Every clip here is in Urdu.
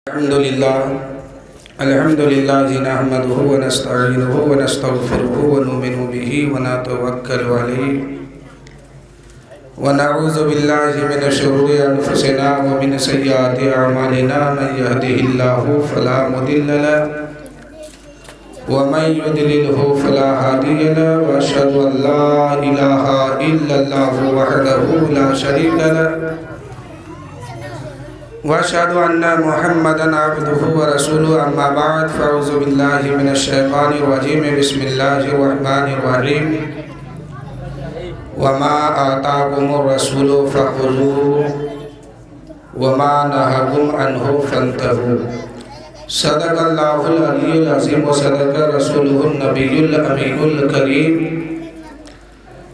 الحمد لله نحمده ونستعينه ونستغفره ونؤمن به ونتوكل عليه ونعوذ بالله من شرور أنفسنا ومن سيئات أعمالنا من يهده الله فلا مضل له ومن يضلله فلا هادي له وأشهد أن لا إله إلا الله وحده لا شريك له وأشهد أن محمدًا عبده ورسوله أما بعد فأعوذ بالله من الشيطان الرجيم بسم الله الرحمن الرحيم وما آتاكم الرسول فخذوه وما نهاكم عنه فانتهوا صدق الله العلي العظيم وصدق رسوله النبي الأمين الكريم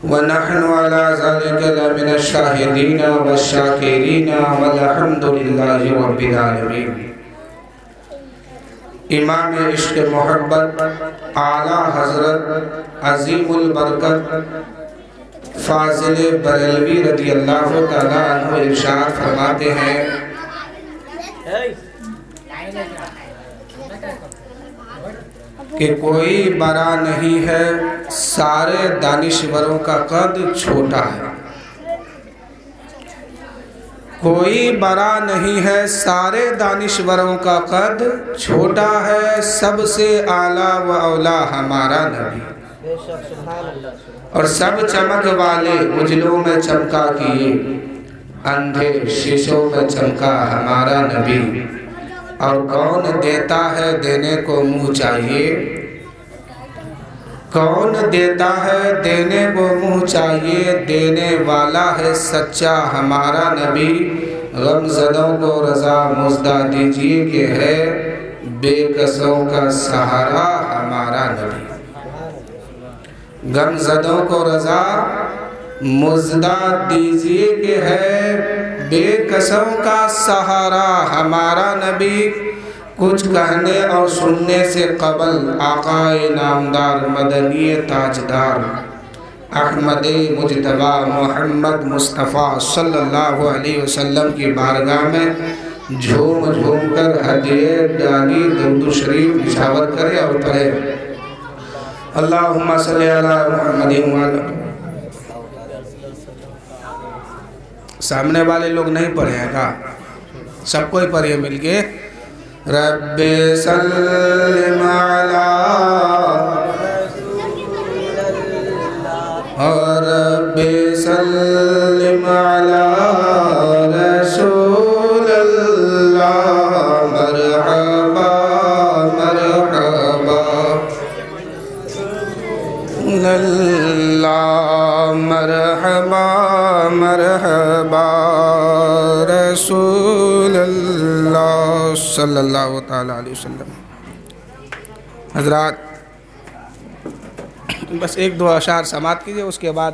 ونحن على ذلك لمن الشاهدين والشاكرين والحمد لله رب العالمين۔ امام عشق محبت اعلیٰ حضرت عظیم البرکت فاضل بریلوی رضی اللہ تعالیٰ عنہ ارشاد فرماتے ہیں کہ کوئی بڑا نہیں ہے سارے دانشوروں کا قد چھوٹا ہے۔ کوئی بڑا نہیں ہے سارے دانشوروں کا قد چھوٹا ہے، سب سے اعلیٰ و اولیٰ ہمارا نبی، اور سب چمک والے اجلوں میں چمکا کیے، اندھے شیشوں میں چمکا ہمارا نبی۔ اور کون دیتا ہے دینے کو منہ چاہیے، کون دیتا ہے دینے کو منہ چاہیے، دینے والا ہے سچا ہمارا نبی۔ غم زدوں کو رضا مزدہ دیجیے کہ ہے بے کسوں کا سہارا ہمارا نبی۔ غم زدوں کو رضا مزدہ دیجیے کہ ہے بے کسوں کا سہارا ہمارا نبی۔ کچھ کہنے اور سننے سے قبل آقا نامدار مدنی تاجدار احمد مجتبی محمد مصطفیٰ صلی اللہ علیہ وسلم کی بارگاہ میں جھوم جھوم کر ہدیے ڈالی درود شریف نشاور کرے اور پڑھے اللہم صلی علی محمد وعلی۔ سامنے والے لوگ نہیں پڑھے ہیں کا؟ سب کوئی پڑھے مل کے رب سلم علی رب سلم علی رسول اللہ مرحبا مرحبا اللہ مرحبا مرحبا رسول اللہ صلی اللہ تعالیٰ علیہ وسلم۔ حضرات بس ایک دو اشعار سماعت کیجئے، اس کے بعد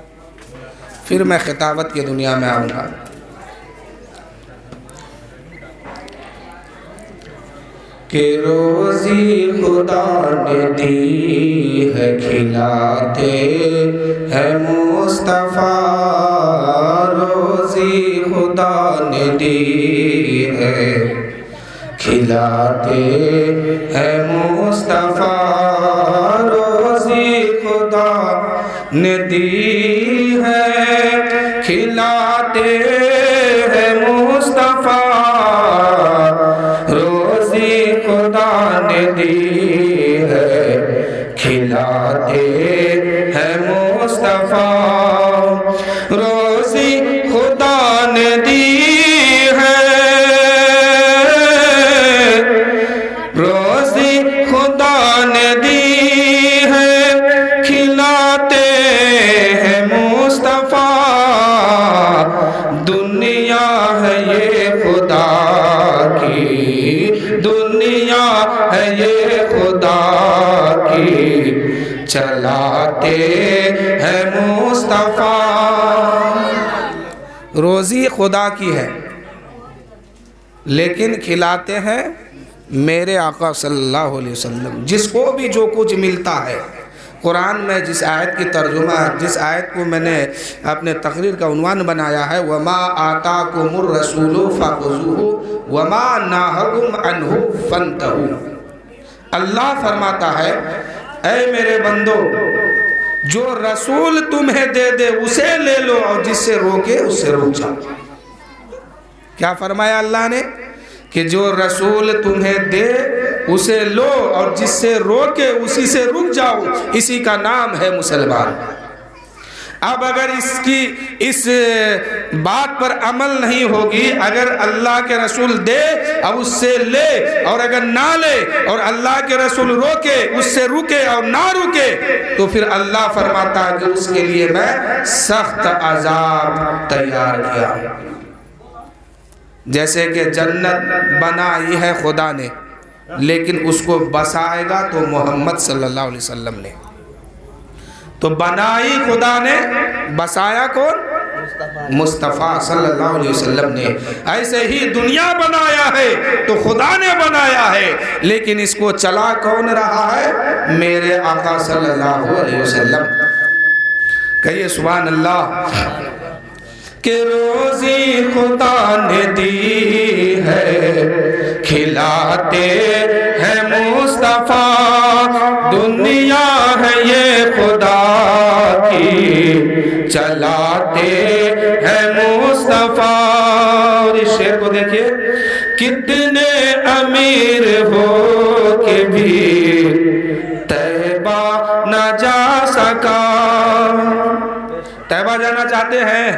پھر میں خطابت کی دنیا میں آؤں گا۔ کہ روزی خدا نے دی ہے کھلاتے ہیں مصطفیٰ، روزی خدا نے دی ہے کھلاتے ہیں مصطفیٰ، روزی خدا نے دی ہے کھلاتے ہیں مصطفیٰ، روزی خدا نے دی ہے کھلاتے ہیں مصطفیٰ، روزی خدا نے دی ہے، روزی خدا نے دی ہے کھلاتے ہیں مصطفیٰ، دنیا ہے یہ خدا کی، دنیا ہے یہ خدا کی، چلاتے ہیں مصطفیٰ۔ روزی خدا کی ہے لیکن کھلاتے ہیں میرے آقا صلی اللہ علیہ وسلم۔ جس کو بھی جو کچھ ملتا ہے قرآن میں جس آیت کی ترجمہ، جس آیت کو میں نے اپنے تقریر کا عنوان بنایا ہے وَمَا آتَاكُمُ الرَّسُولُ فَخُذُوهُ وما نہکم عنہ فانتہوا۔ اللہ فرماتا ہے اے میرے بندو جو رسول تمہیں دے دے اسے لے لو اور جس سے روکے اس سے رک جاؤ۔ کیا فرمایا اللہ نے کہ جو رسول تمہیں دے اسے لو اور جس سے روکے اسی سے رک جاؤ، اسی کا نام ہے مسلمان۔ اب اگر اس بات پر عمل نہیں ہوگی، اگر اللہ کے رسول دے اب اس سے لے، اور اگر نہ لے اور اللہ کے رسول روکے اس سے رکے اور نہ رکے، تو پھر اللہ فرماتا ہے کہ اس کے لیے میں سخت عذاب تیار کیا۔ جیسے کہ جنت بنائی ہے خدا نے، لیکن اس کو بسائے گا تو محمد صلی اللہ علیہ وسلم نے۔ تو بنائی خدا نے، بسایا کون؟ مصطفیٰ صلی اللہ علیہ وسلم نے۔ ایسے ہی دنیا بنایا ہے تو خدا نے بنایا ہے، لیکن اس کو چلا کون رہا ہے؟ میرے آقا صلی اللہ علیہ وسلم۔ کہیے سبحان اللہ۔ کہ روزی خدا نے دی ہے کھلاتے ہیں مصطفیٰ، دنیا ہے یہ خدا کی چلاتے ہیں مصطفیٰ۔ اور اس شعر کو دیکھیے، کتنے امیر ہو کے بھی طیبہ نہ جا سکا۔ طیبہ جانا چاہتے ہیں،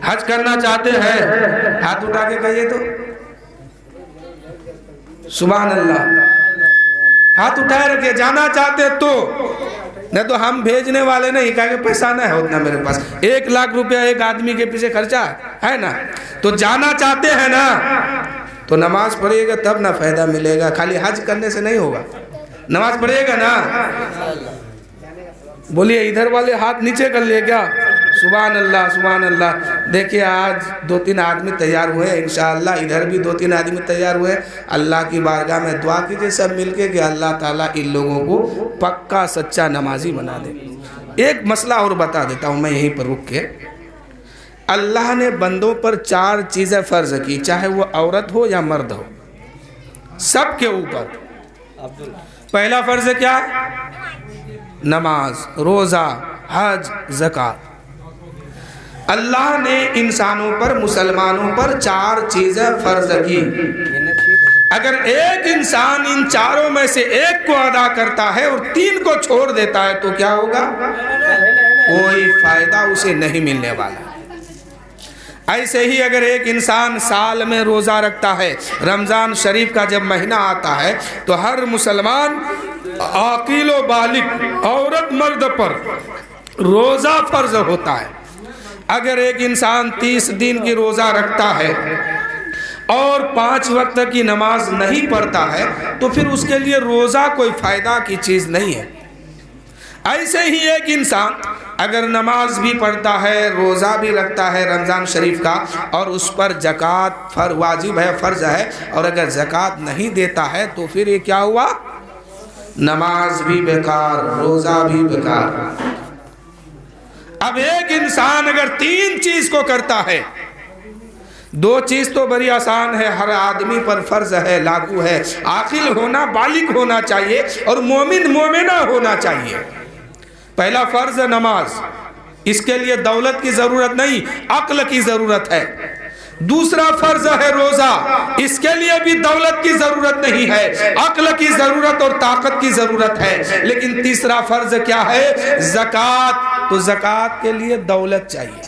حج کرنا چاہتے ہیں، ہاتھ اٹھا کے کہیے تو سبحان اللہ، ہاتھ اٹھائے رکھے۔ جانا چاہتے تو، نہیں تو ہم بھیجنے والے نہیں، کہا کہ پیسہ نہ ہے اتنا میرے پاس، 1,00,000 روپیہ ایک آدمی کے پیچھے خرچہ ہے نا، تو جانا چاہتے ہیں نا تو نماز پڑھیے گا تب نہ فائدہ ملے گا، خالی حج کرنے سے نہیں ہوگا، نماز پڑھیے گا نا۔ بولیے ادھر والے ہاتھ نیچے کر لے کیا؟ سبحان اللہ سبحان اللہ۔ دیکھیے آج 2-3 آدمی تیار ہوئے، انشاءاللہ ادھر بھی 2-3 آدمی تیار ہوئے۔ اللہ کی بارگاہ میں دعا کیجئے سب مل کے کہ اللہ تعالیٰ ان لوگوں کو پکا سچا نمازی بنا دے۔ ایک مسئلہ اور بتا دیتا ہوں میں یہیں پر رک کے۔ اللہ نے بندوں پر 4 چیزیں فرض کی، چاہے وہ عورت ہو یا مرد ہو، سب کے اوپر۔ پہلا فرض کیا؟ نماز، روزہ، حج، زکوٰۃ۔ اللہ نے انسانوں پر، مسلمانوں پر 4 چیزیں فرض کی۔ اگر ایک انسان ان 4 میں سے ایک کو ادا کرتا ہے اور 3 کو چھوڑ دیتا ہے تو کیا ہوگا؟ کوئی فائدہ اسے نہیں ملنے والا۔ ایسے ہی اگر ایک انسان سال میں روزہ رکھتا ہے، رمضان شریف کا جب مہینہ آتا ہے تو ہر مسلمان عاقل و بالغ عورت مرد پر روزہ فرض ہوتا ہے۔ اگر ایک انسان 30 دن کی روزہ رکھتا ہے اور 5 وقت کی نماز نہیں پڑھتا ہے تو پھر اس کے لیے روزہ کوئی فائدہ کی چیز نہیں ہے۔ ایسے ہی ایک انسان اگر نماز بھی پڑھتا ہے، روزہ بھی رکھتا ہے رمضان شریف کا، اور اس پر زکوٰۃ واجب ہے، فرض ہے، اور اگر زکوٰۃ نہیں دیتا ہے تو پھر یہ کیا ہوا؟ نماز بھی بیکار، روزہ بھی بیکار۔ اب ایک انسان اگر 3 چیز کو کرتا ہے، 2 چیز تو بڑی آسان ہے، ہر آدمی پر فرض ہے، لاگو ہے، عاقل ہونا، بالغ ہونا چاہیے اور مومن مومنہ ہونا چاہیے۔ پہلا فرض نماز، اس کے لیے دولت کی ضرورت نہیں، عقل کی ضرورت ہے۔ دوسرا فرض ہے روزہ، اس کے لیے بھی دولت کی ضرورت نہیں ہے، عقل کی ضرورت اور طاقت کی ضرورت ہے۔ لیکن تیسرا فرض کیا ہے؟ زکوٰۃ۔ تو زکوٰۃ کے لیے دولت چاہیے۔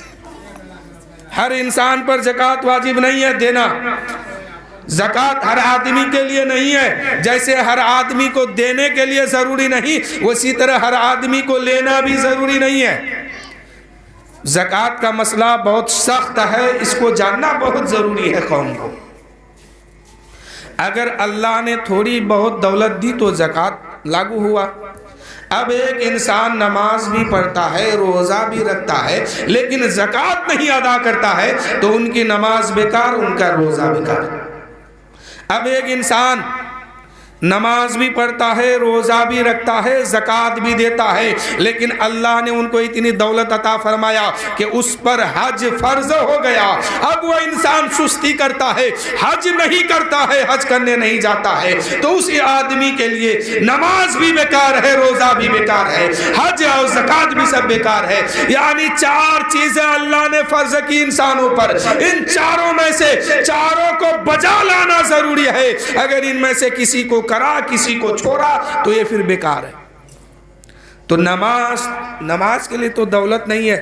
ہر انسان پر زکوٰۃ واجب نہیں ہے دینا، زکوٰۃ ہر آدمی کے لیے نہیں ہے۔ جیسے ہر آدمی کو دینے کے لیے ضروری نہیں، اسی طرح ہر آدمی کو لینا بھی ضروری نہیں ہے۔ زکوٰۃ کا مسئلہ بہت سخت ہے، اس کو جاننا بہت ضروری ہے قوم کو۔ اگر اللہ نے تھوڑی بہت دولت دی تو زکوٰۃ لاگو ہوا۔ اب ایک انسان نماز بھی پڑھتا ہے، روزہ بھی رکھتا ہے، لیکن زکوٰۃ نہیں ادا کرتا ہے تو ان کی نماز بیکار، ان کا روزہ بیکار۔ اب ایک انسان نماز بھی پڑھتا ہے، روزہ بھی رکھتا ہے، زکوٰۃ بھی دیتا ہے، لیکن اللہ نے ان کو اتنی دولت عطا فرمایا کہ اس پر حج فرض ہو گیا۔ اب وہ انسان سستی کرتا ہے، حج نہیں کرتا ہے، حج کرنے نہیں جاتا ہے، تو اس آدمی کے لیے نماز بھی بیکار ہے، روزہ بھی بیکار ہے، حج اور زکوٰۃ بھی سب بیکار ہے۔ یعنی 4 چیزیں اللہ نے فرض کی انسانوں پر، ان چاروں میں سے چاروں کو بجا لانا ضروری ہے۔ اگر ان میں سے کسی کو کرا، کسی کو چھوڑا، تو یہ پھر بیکار ہے۔ تو نماز کے لیے تو دولت نہیں ہے،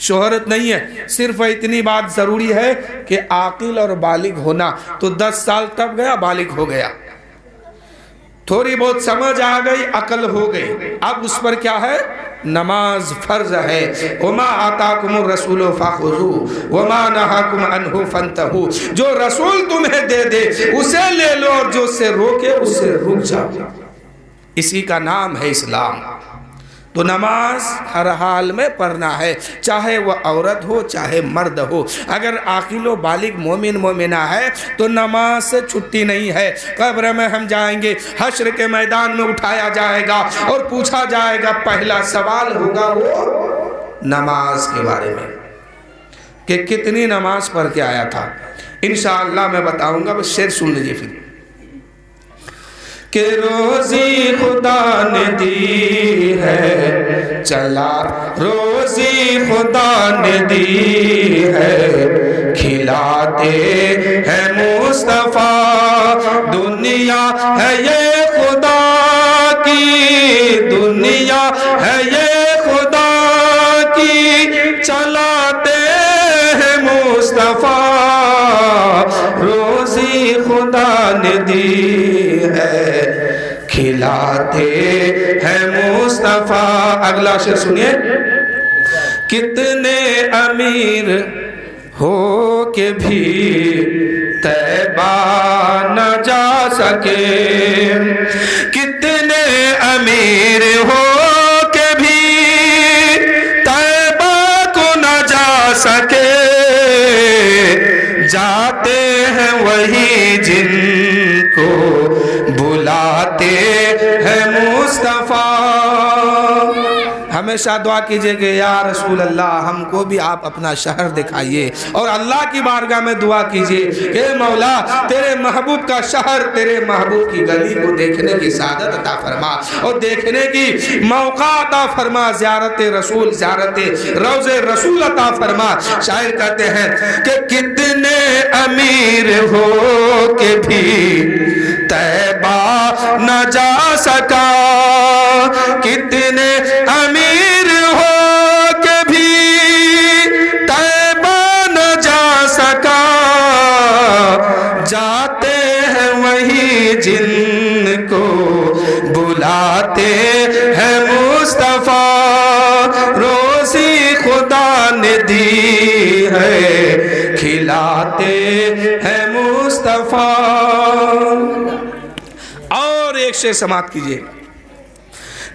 شہرت نہیں ہے، صرف اتنی بات ضروری ہے کہ عاقل اور بالغ ہونا۔ تو 10 سال تب گیا، بالغ ہو گیا، تھوڑی بہت سمجھ آ گئی، عقل ہو گئی، اب اس پر کیا ہے؟ نماز فرض ہے۔ وَمَا آتَاكُمُ الرَّسُولُ فَخُذُوهُ وَمَا نَهَاكُمْ عَنْهُ فَانْتَهُوا، جو رسول تمہیں دے دے اسے لے لو، اور جو اس سے روکے اس سے رک جاؤ۔ اسی کا نام ہے اسلام۔ تو نماز ہر حال میں پڑھنا ہے، چاہے وہ عورت ہو چاہے مرد ہو۔ اگر عاقل و بالغ مومن مومنہ ہے تو نماز سے چھٹی نہیں ہے۔ قبر میں ہم جائیں گے، حشر کے میدان میں اٹھایا جائے گا اور پوچھا جائے گا، پہلا سوال ہوگا وہ نماز کے بارے میں کہ کتنی نماز پڑھ کے آیا تھا۔ انشاءاللہ میں بتاؤں گا، بس شعر سن لیجئے پھر۔ کہ روزی خدا نے دی ہے، چلا روزی خدا نے دی ہے، کھلاتے ہیں مصطفیٰ، دنیا ہے یہ خدا کی، دنیا ہے یہ خدا کی، چلاتے ہیں مصطفیٰ، روزی خدا نے دی ہے، کھلاتے ہیں مصطفیٰ۔ اگلا شعر سنیے۔ کتنے امیر ہو کے بھی طیبہ نہ جا سکے، کتنے امیر ہو کے بھی طیبہ کو نہ جا سکے، جاتے ہیں وہی جن کو بلاتے ہیں مصطفیٰ۔ ہمیشہ دعا کیجئے کہ یا رسول اللہ ہم کو بھی آپ اپنا شہر دکھائیے، اور اللہ کی بارگاہ میں دعا کیجئے کہ مولا تیرے محبوب کا شہر، تیرے محبوب کی گلی کو دیکھنے کی سعادت عطا فرما، اور دیکھنے کی موقع عطا فرما، زیارت رسول، زیارت روض رسول عطا فرما۔ شاعر کہتے ہیں کہ کتنے امیر ہو کے بھی طیبہ نہ جا سکا، کتنے امیر ہو کے بھی طیبہ نہ جا سکا، جاتے ہیں وہی جن کو بلاتے ہیں مصطفیٰ، روزی خدا نے دی ہے، کھلاتے ہیں مصطفیٰ۔ اور ایک شعر سماعت کیجئے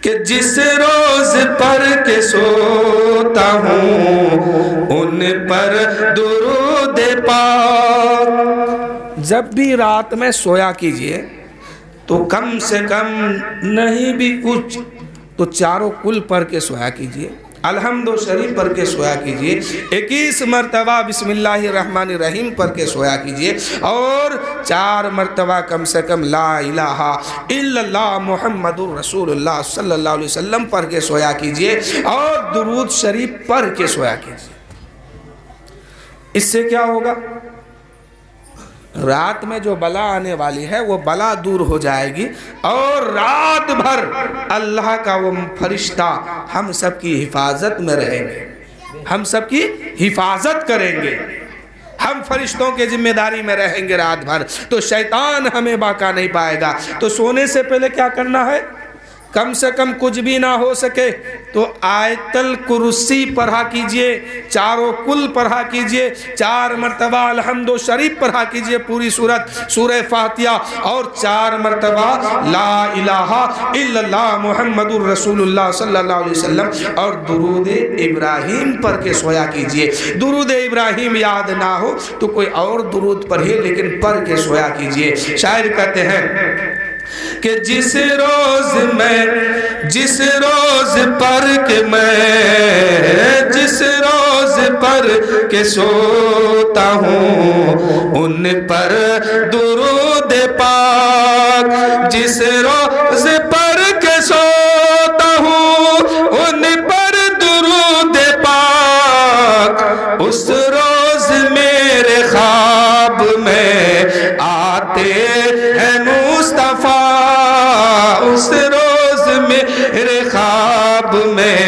کہ جس روز پر کے سوتا ہوں ان پر درود پاک۔ جب بھی رات میں سویا کیجئے تو کم سے کم نہیں بھی کچھ تو چاروں کل پڑھ کے سویا کیجئے، الحمد شریف پڑھ کے سویا کیجئے، 21 مرتبہ بسم اللہ الرحمن الرحیم پڑھ کے سویا کیجئے، اور 4 مرتبہ کم سے کم لا الہ الا اللہ محمد الرسول اللہ صلی اللہ علیہ وسلم پڑھ کے سویا کیجئے، اور درود شریف پڑھ کے سویا کیجئے۔ اس سے کیا ہوگا؟ رات میں جو بلا آنے والی ہے وہ بلا دور ہو جائے گی، اور رات بھر اللہ کا وہ فرشتہ ہم سب کی حفاظت میں رہیں گے، ہم سب کی حفاظت کریں گے، ہم فرشتوں کے ذمہ داری میں رہیں گے رات بھر، تو شیطان ہمیں باقا نہیں پائے گا۔ تو سونے سے پہلے کیا کرنا ہے؟ کم سے کم کچھ بھی نہ ہو سکے تو آیت الکرسی پڑھا کیجئے، چاروں کل پڑھا کیجئے، 4 مرتبہ الحمد شریف پڑھا کیجئے، پوری سورت سورہ فاتحہ، اور 4 مرتبہ لا الہ الا اللہ محمد الرسول اللہ صلی اللہ علیہ وسلم، اور درود ابراہیم پڑھ کے سویا کیجئے۔ درود ابراہیم یاد نہ ہو تو کوئی اور درود پڑھیے، لیکن پڑھ کے سویا کیجئے۔ شاعر کہتے ہیں کہ جس روز پر کہ میں جس روز پر کہ سوتا ہوں ان پر درود پاک، جس روز پر کہ سوتا ہوں ان پر درود پاک، اس روز میرے خواب میں آتے ہیں مصطفیٰ، اس روز میرے خواب میں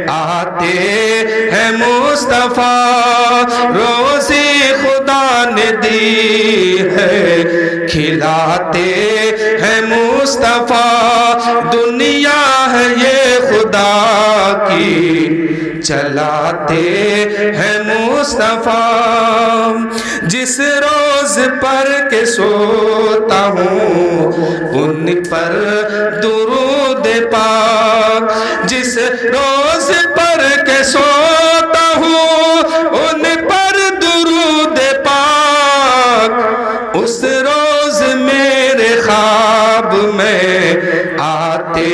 آتے ہیں مصطفیٰ، روزی خدا نے دی ہے کھلاتے ہیں مصطفیٰ، دنیا ہے یہ خدا کی چلاتے ہیں مصطفیٰ، جس روز پر کہ سوتا ہوں ان پر درود پاک، جس روز پر کہ سوتا ہوں ان پر درود پاک، اس روز میرے خواب میں آتے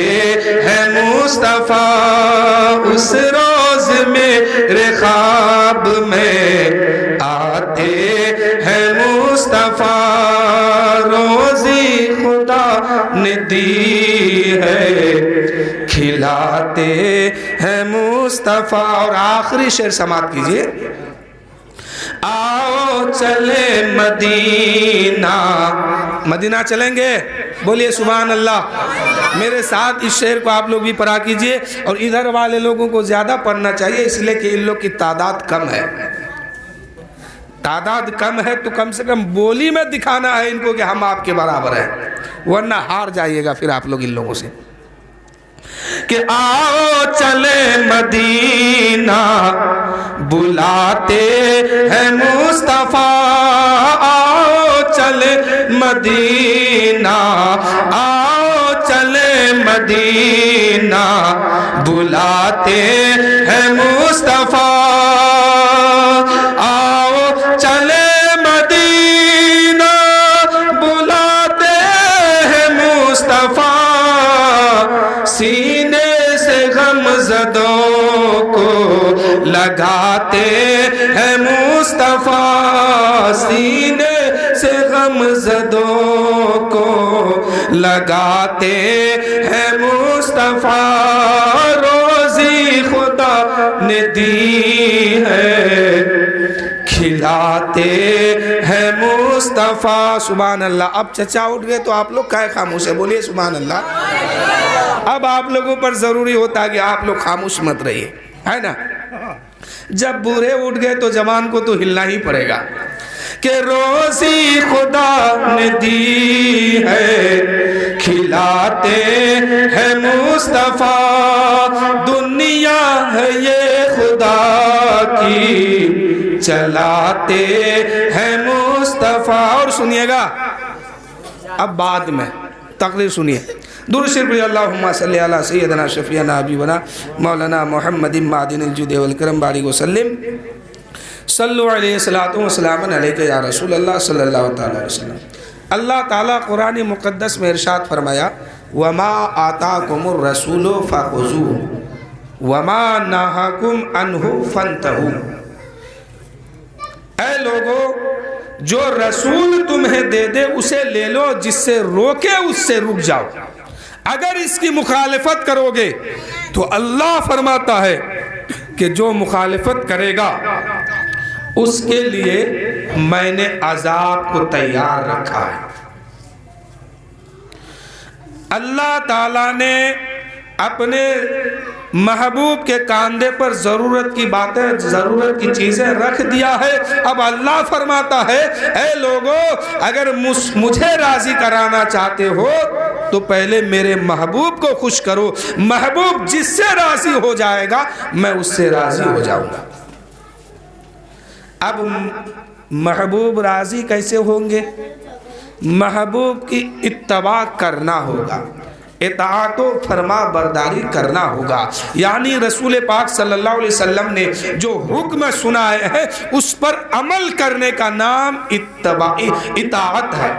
ہیں مصطفیٰ، اس روز میرے خواب میں آتے ہیں مصطفیٰ، روزی خدا نے دی ہے کھلاتے ہیں مصطفیٰ۔ اور آخری شعر سماعت کیجئے، آؤ چلے مدینہ، مدینہ چلیں گے، بولیے سبحان اللہ۔ میرے ساتھ اس شعر کو آپ لوگ بھی پڑھا کیجئے، اور ادھر والے لوگوں کو زیادہ پڑھنا چاہیے، اس لیے کہ ان لوگ کی تعداد کم ہے، تعداد کم ہے تو کم سے کم بولی میں دکھانا ہے ان کو کہ ہم آپ کے برابر ہیں، ورنہ ہار جائیے گا پھر آپ لوگ ان لوگوں سے۔ کہ آؤ چلے مدینہ بلاتے ہیں مصطفیٰ، آؤ چلے مدینہ، آؤ چلے مدینہ بلاتے ہیں مصطفیٰ، آؤ چلے مدینہ بلاتے ہیں مصطفیٰ، سینے سے غم زدوں کو لگاتے ہیں مصطفیٰ، سینے سے غم زدوں کو لگاتے ہیں مصطفیٰ، روزی خدا نے دی ہے کھلاتے ہیں مصطفیٰ۔ سبحان اللہ۔ اب چچا اٹھ گئے تو آپ لوگ کہے خاموش ہے، بولیے سبحان اللہ۔ اب آپ لوگوں پر ضروری ہوتا ہے کہ آپ لوگ خاموش مت رہیے، ہے نا؟ جب بوڑھے اٹھ گئے تو جوان کو تو ہلنا ہی پڑے گا کہ روزی خدا نے دی ہے کھلاتے ہیں مصطفیٰ، دنیا ہے یہ خدا کی چلاتے ہیں مصطفیٰ۔ اور سنیے گا اب بعد میں تقریر سنیے، درود شریف اللہم صلی علی سیدنا شفیعنا حبیبنا مولانا محمد معدن الجود والکرم بارک وسلم، صلو علیہ الصلاۃ والسلام علیکہ یا رسول اللہ صلی اللہ علیہ وسلم۔ اللہ تعالیٰ قرآن مقدس میں ارشاد فرمایا، وما آتاکم الرسول فخذوہ وما نہاکم عنہ فانتہوا، اے لوگو جو رسول تمہیں دے دے اسے لے لو، جس سے روکے اس سے رک جاؤ، اگر اس کی مخالفت کرو گے تو اللہ فرماتا ہے کہ جو مخالفت کرے گا اس کے لیے میں نے عذاب کو تیار رکھا ہے۔ اللہ تعالیٰ نے اپنے محبوب کے کاندھے پر ضرورت کی باتیں، ضرورت کی چیزیں رکھ دیا ہے۔ اب اللہ فرماتا ہے، اے لوگو اگر مجھے راضی کرانا چاہتے ہو تو پہلے میرے محبوب کو خوش کرو، محبوب جس سے راضی ہو جائے گا میں اس سے راضی ہو جاؤں گا۔ اب محبوب راضی کیسے ہوں گے؟ محبوب کی اتباع کرنا ہوگا، اطاعت و فرما برداری کرنا ہوگا، یعنی رسول پاک صلی اللہ علیہ وسلم نے جو حکم سنائے ہیں اس پر عمل کرنے کا نام اطاعت ہے۔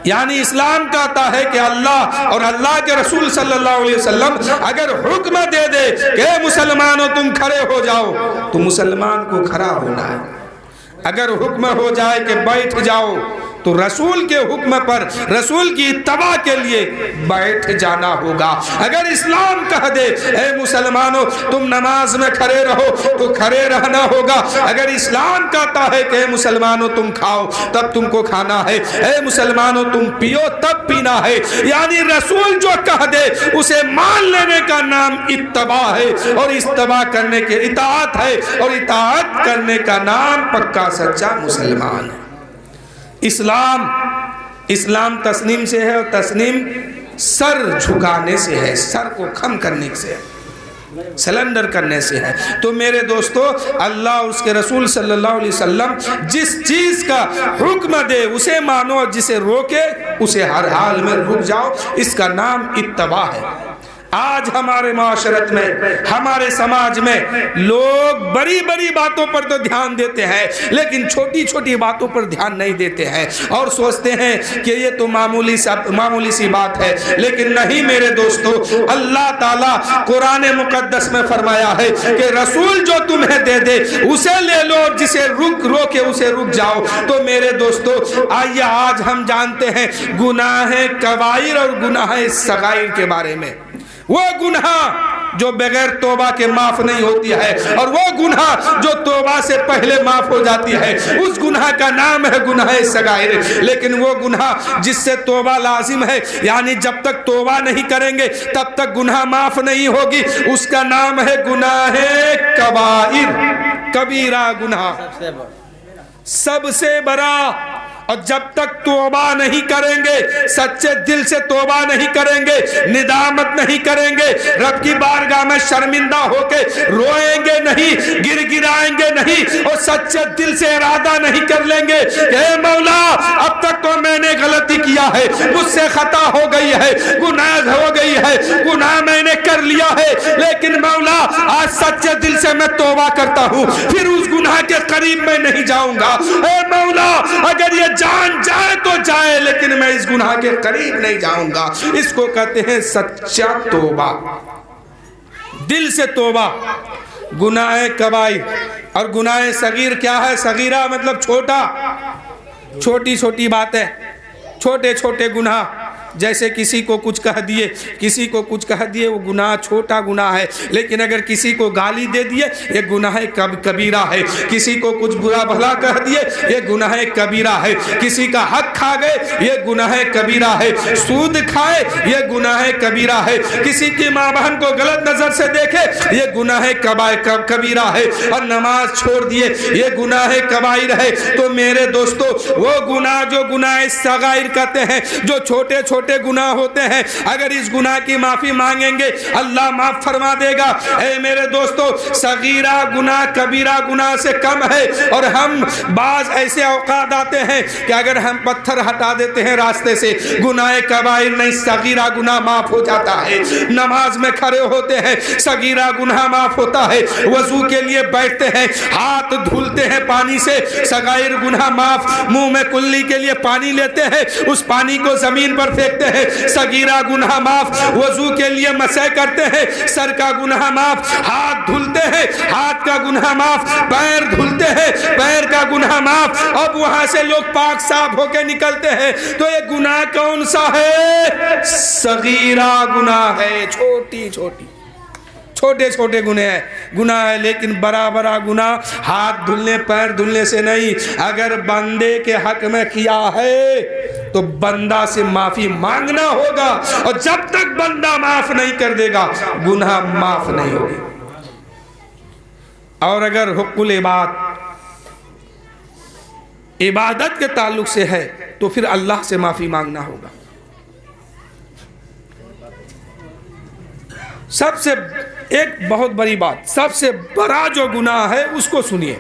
یعنی اسلام کہتا ہے کہ اللہ اور اللہ کے رسول صلی اللہ علیہ وسلم اگر حکم دے دے کہ مسلمانوں تم کھڑے ہو جاؤ تو مسلمان کو کھڑا ہونا ہے. اگر حکم ہو جائے کہ بیٹھ جاؤ تو رسول کے حکم پر رسول کی اتباع کے لیے بیٹھ جانا ہوگا. اگر اسلام کہہ دے اے مسلمانوں تم نماز میں کھڑے رہو تو کھڑے رہنا ہوگا. اگر اسلام کہتا ہے کہ اے مسلمانوں تم کھاؤ تب تم کو کھانا ہے, اے مسلمانوں تم پیو تب پینا ہے. یعنی رسول جو کہہ دے اسے مان لینے کا نام اتباع ہے, اور اتباع کرنے کے اطاعت ہے, اور اطاعت کرنے کا نام پکا سچا مسلمان ہے. اسلام تسلیم سے ہے, اور تسلیم سر جھکانے سے ہے, سر کو خم کرنے سے ہے, سلنڈر کرنے سے ہے. تو میرے دوستو اللہ اور اس کے رسول صلی اللہ علیہ وسلم جس چیز کا حکم دے اسے مانو, اور جسے روکے اسے ہر حال میں رک جاؤ. اس کا نام اتباع ہے. آج ہمارے معاشرت میں ہمارے سماج میں لوگ بڑی بڑی باتوں پر تو دھیان دیتے ہیں لیکن چھوٹی چھوٹی باتوں پر دھیان نہیں دیتے ہیں, اور سوچتے ہیں کہ یہ تو معمولی سی بات ہے. لیکن نہیں میرے دوستو, اللہ تعالیٰ قرآن مقدس میں فرمایا ہے کہ رسول جو تمہیں دے دے اسے لے لو, جسے روکے اسے رک جاؤ. تو میرے دوستو آئیے آج ہم جانتے ہیں گناہ کبائر اور گناہ صغائر کے بارے میں. وہ گناہ جو بغیر توبہ کے معاف نہیں ہوتی ہے, اور وہ گناہ جو توبہ سے پہلے معاف ہو جاتی ہے, اس گناہ کا نام ہے گناہ صغائر. لیکن وہ گناہ جس سے توبہ لازم ہے, یعنی جب تک توبہ نہیں کریں گے تب تک گناہ معاف نہیں ہوگی, اس کا نام ہے گناہ کبائر, کبیرہ گناہ, سب سے بڑا. اور جب تک توبہ نہیں کریں گے, سچے دل سے توبہ نہیں کریں گے, ندامت نہیں کریں گے, رب کی بارگاہ میں شرمندہ ہو کے روئیں گے نہیں, گر گرائیں گے نہیں, اور سچے دل سے ارادہ نہیں کر لیں گے کہ اے مولا اب تک تو میں نے غلطی کیا ہے, مجھ سے خطا ہو گئی ہے, گناہ ہو گئی ہے, گناہ میں نے کر لیا ہے, لیکن مولا آج سچے دل سے میں توبہ کرتا ہوں, پھر اس گناہ کے قریب میں نہیں جاؤں گا. اے مولا اگر یہ جان جائے تو جائے لیکن میں اس گناہ کے قریب نہیں جاؤں گا. اس کو کہتے ہیں سچا توبہ, دل سے توبہ. گناہ کبائر اور گناہ صغیر کیا ہے؟ صغیرہ مطلب چھوٹا, چھوٹی چھوٹی باتیں, چھوٹے چھوٹے گناہ. جیسے کسی کو کچھ کہہ دیے وہ گناہ چھوٹا گناہ ہے, لیکن اگر کسی کو گالی دے دیے یہ گناہ کبیرہ ہے. کسی کو کچھ برا بھلا کہہ دیے یہ گناہ کبیرہ ہے. کسی کا حق کھا گئے یہ گناہ کبیرہ ہے. سود کھائے یہ گناہ کبیرہ ہے. کسی کی ماں بہن کو غلط نظر سے دیکھے یہ گناہ کبیرہ ہے. اور نماز چھوڑ دیے یہ گناہ کبائر ہے. تو میرے دوستو وہ گناہ جو گناہ صغائر کہتے ہیں, جو چھوٹے چھوٹے گناہ ہوتے ہیں, اگر اس گناہ کی معافی مانگیں گے اللہ معاف فرما دے گا. اے میرے دوستو صغیرہ گناہ کبیرہ گناہ سے کم ہے. اور ہم بعض ایسے اوقات آتے ہیں کہ اگر ہم پتھر ہٹا دیتے ہیں راستے سے, گناہ کبائر نہیں صغیرہ گناہ معاف ہو جاتا ہے. نماز میں کھڑے ہوتے ہیں صغیرہ گناہ معاف ہوتا ہے. وضو کے لیے بیٹھتے ہیں ہاتھ دھلتے ہیں پانی سے, صغائر گناہ معاف. منہ میں کلی کے لیے پانی لیتے ہیں, اس پانی کو زمین پر پھینکتے ہیں, صغیرہ گناہ معاف. وضو کے لیے مسح کرتے ہیں, سر کا گناہ معاف. ہاتھ دھلتے ہیں, ہاتھ کا گناہ معاف. پیر دھلتے ہیں, پیر کا گناہ معاف. اب وہاں سے لوگ پاک صاف ہو کے نکلتے ہیں. تو یہ گناہ کون سا ہے؟ صغیرہ گناہ ہے, چھوٹے چھوٹے گناہ ہے. لیکن بڑا بڑا گناہ ہاتھ دھلنے پیر دھلنے سے نہیں. اگر بندے کے حق میں کیا ہے تو بندہ سے معافی مانگنا ہوگا, اور جب تک بندہ معاف نہیں کر دے گا گناہ معاف نہیں ہوگی. اور اگر حق العباد عبادت کے تعلق سے ہے تو پھر اللہ سے معافی مانگنا ہوگا. سب سے ایک بہت بڑی بات, سب سے بڑا جو گناہ ہے اس کو سنیے.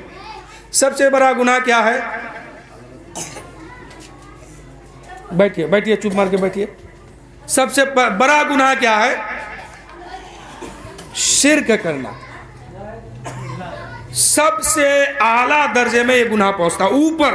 سب سے بڑا گناہ کیا ہے؟ بیٹھیے چپ مار کے بیٹھیے. سب سے بڑا گناہ کیا ہے؟ شرک کرنا. سب سے اعلیٰ درجے میں یہ گناہ پہنچتا اوپر.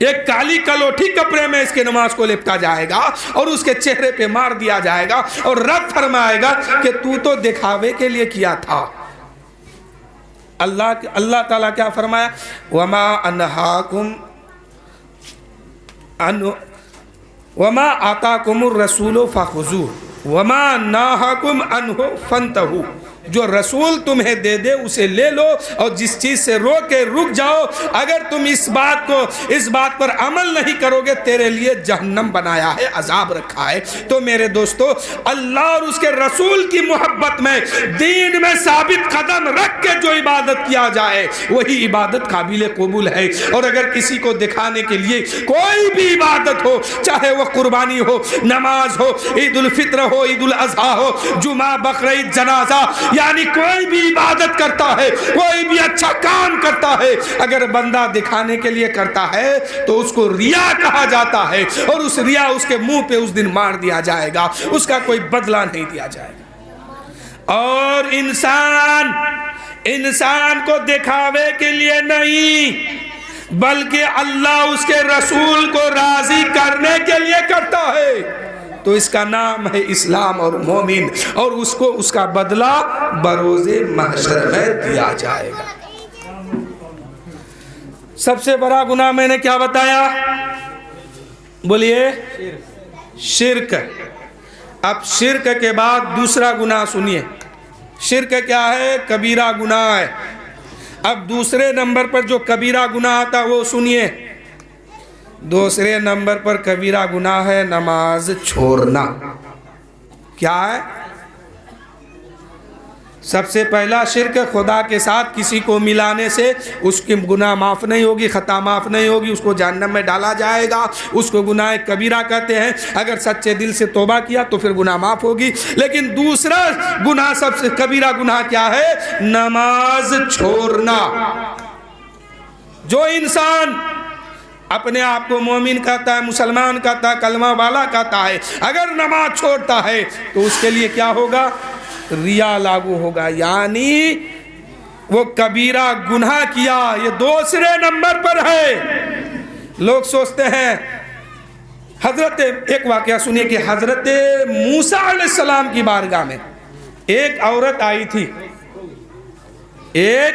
ایک کالی کلوٹھی کپڑے میں اس کے نماز کو لپٹا جائے گا اور اس کے چہرے پہ مار دیا جائے گا اور رب فرمائے گا کہ تو دکھاوے کے لیے کیا تھا۔ اللہ تعالیٰ کیا فرمایا؟ وما انہاکم وما آتاکم الرسول فخذوہ وما نہاکم عنہ فانتہوا، جو رسول تمہیں دے دے اسے لے لو اور جس چیز سے روکے رک جاؤ۔ اگر تم اس بات پر عمل نہیں کرو گے تیرے لیے جہنم بنایا ہے، عذاب رکھا ہے۔ تو میرے دوستو، اللہ اور اس کے رسول کی محبت میں دین میں ثابت قدم رکھ کے جو عبادت کیا جائے وہی عبادت قابل قبول ہے۔ اور اگر کسی کو دکھانے کے لیے کوئی بھی عبادت ہو، چاہے وہ قربانی ہو، نماز ہو، عید الفطر ہو، عید الاضحیٰ ہو، جمعہ، بقرعید، جنازہ، یعنی کوئی بھی عبادت کرتا ہے، کوئی بھی اچھا کام کرتا ہے، اگر بندہ دکھانے کے لیے کرتا ہے تو اس کو ریا کہا جاتا ہے، اور اس ریا اس کے منہ پہ اس دن مار دیا جائے گا، اس کا کوئی بدلہ نہیں دیا جائے گا۔ اور انسان کو دکھاوے کے لیے نہیں بلکہ اللہ اس کے رسول کو راضی کرنے کے لیے کرتا ہے، تو اس کا نام ہے اسلام اور مومن، اور اس کو اس کا بدلہ بروز محشر میں دیا جائے گا۔ سب سے بڑا گناہ میں نے کیا بتایا؟ بولیے، شرک۔ اب شرک کے بعد دوسرا گناہ سنیے۔ شرک کیا ہے؟ کبیرہ گناہ ہے۔ اب دوسرے نمبر پر جو کبیرہ گناہ آتا وہ سنیے۔ دوسرے نمبر پر کبیرہ گناہ ہے نماز چھوڑنا۔ کیا ہے؟ سب سے پہلا شرک خدا کے ساتھ کسی کو ملانے سے اس کی گناہ معاف نہیں ہوگی، خطا معاف نہیں ہوگی، اس کو جہنم میں ڈالا جائے گا، اس کو گناہ کبیرہ کہتے ہیں۔ اگر سچے دل سے توبہ کیا تو پھر گناہ معاف ہوگی۔ لیکن دوسرا گناہ، سب سے کبیرہ گناہ کیا ہے؟ نماز چھوڑنا۔ جو انسان اپنے آپ کو مومن کہتا ہے، مسلمان کہتا ہے، کلمہ والا کہتا ہے، اگر نماز چھوڑتا ہے تو اس کے لیے کیا ہوگا؟ ریا لاگو ہوگا، یعنی وہ کبیرہ گناہ کیا۔ یہ دوسرے نمبر پر ہے۔ لوگ سوچتے ہیں، ایک واقعہ سنیے کہ حضرت موسیٰ علیہ السلام کی بارگاہ میں ایک عورت آئی تھی۔ ایک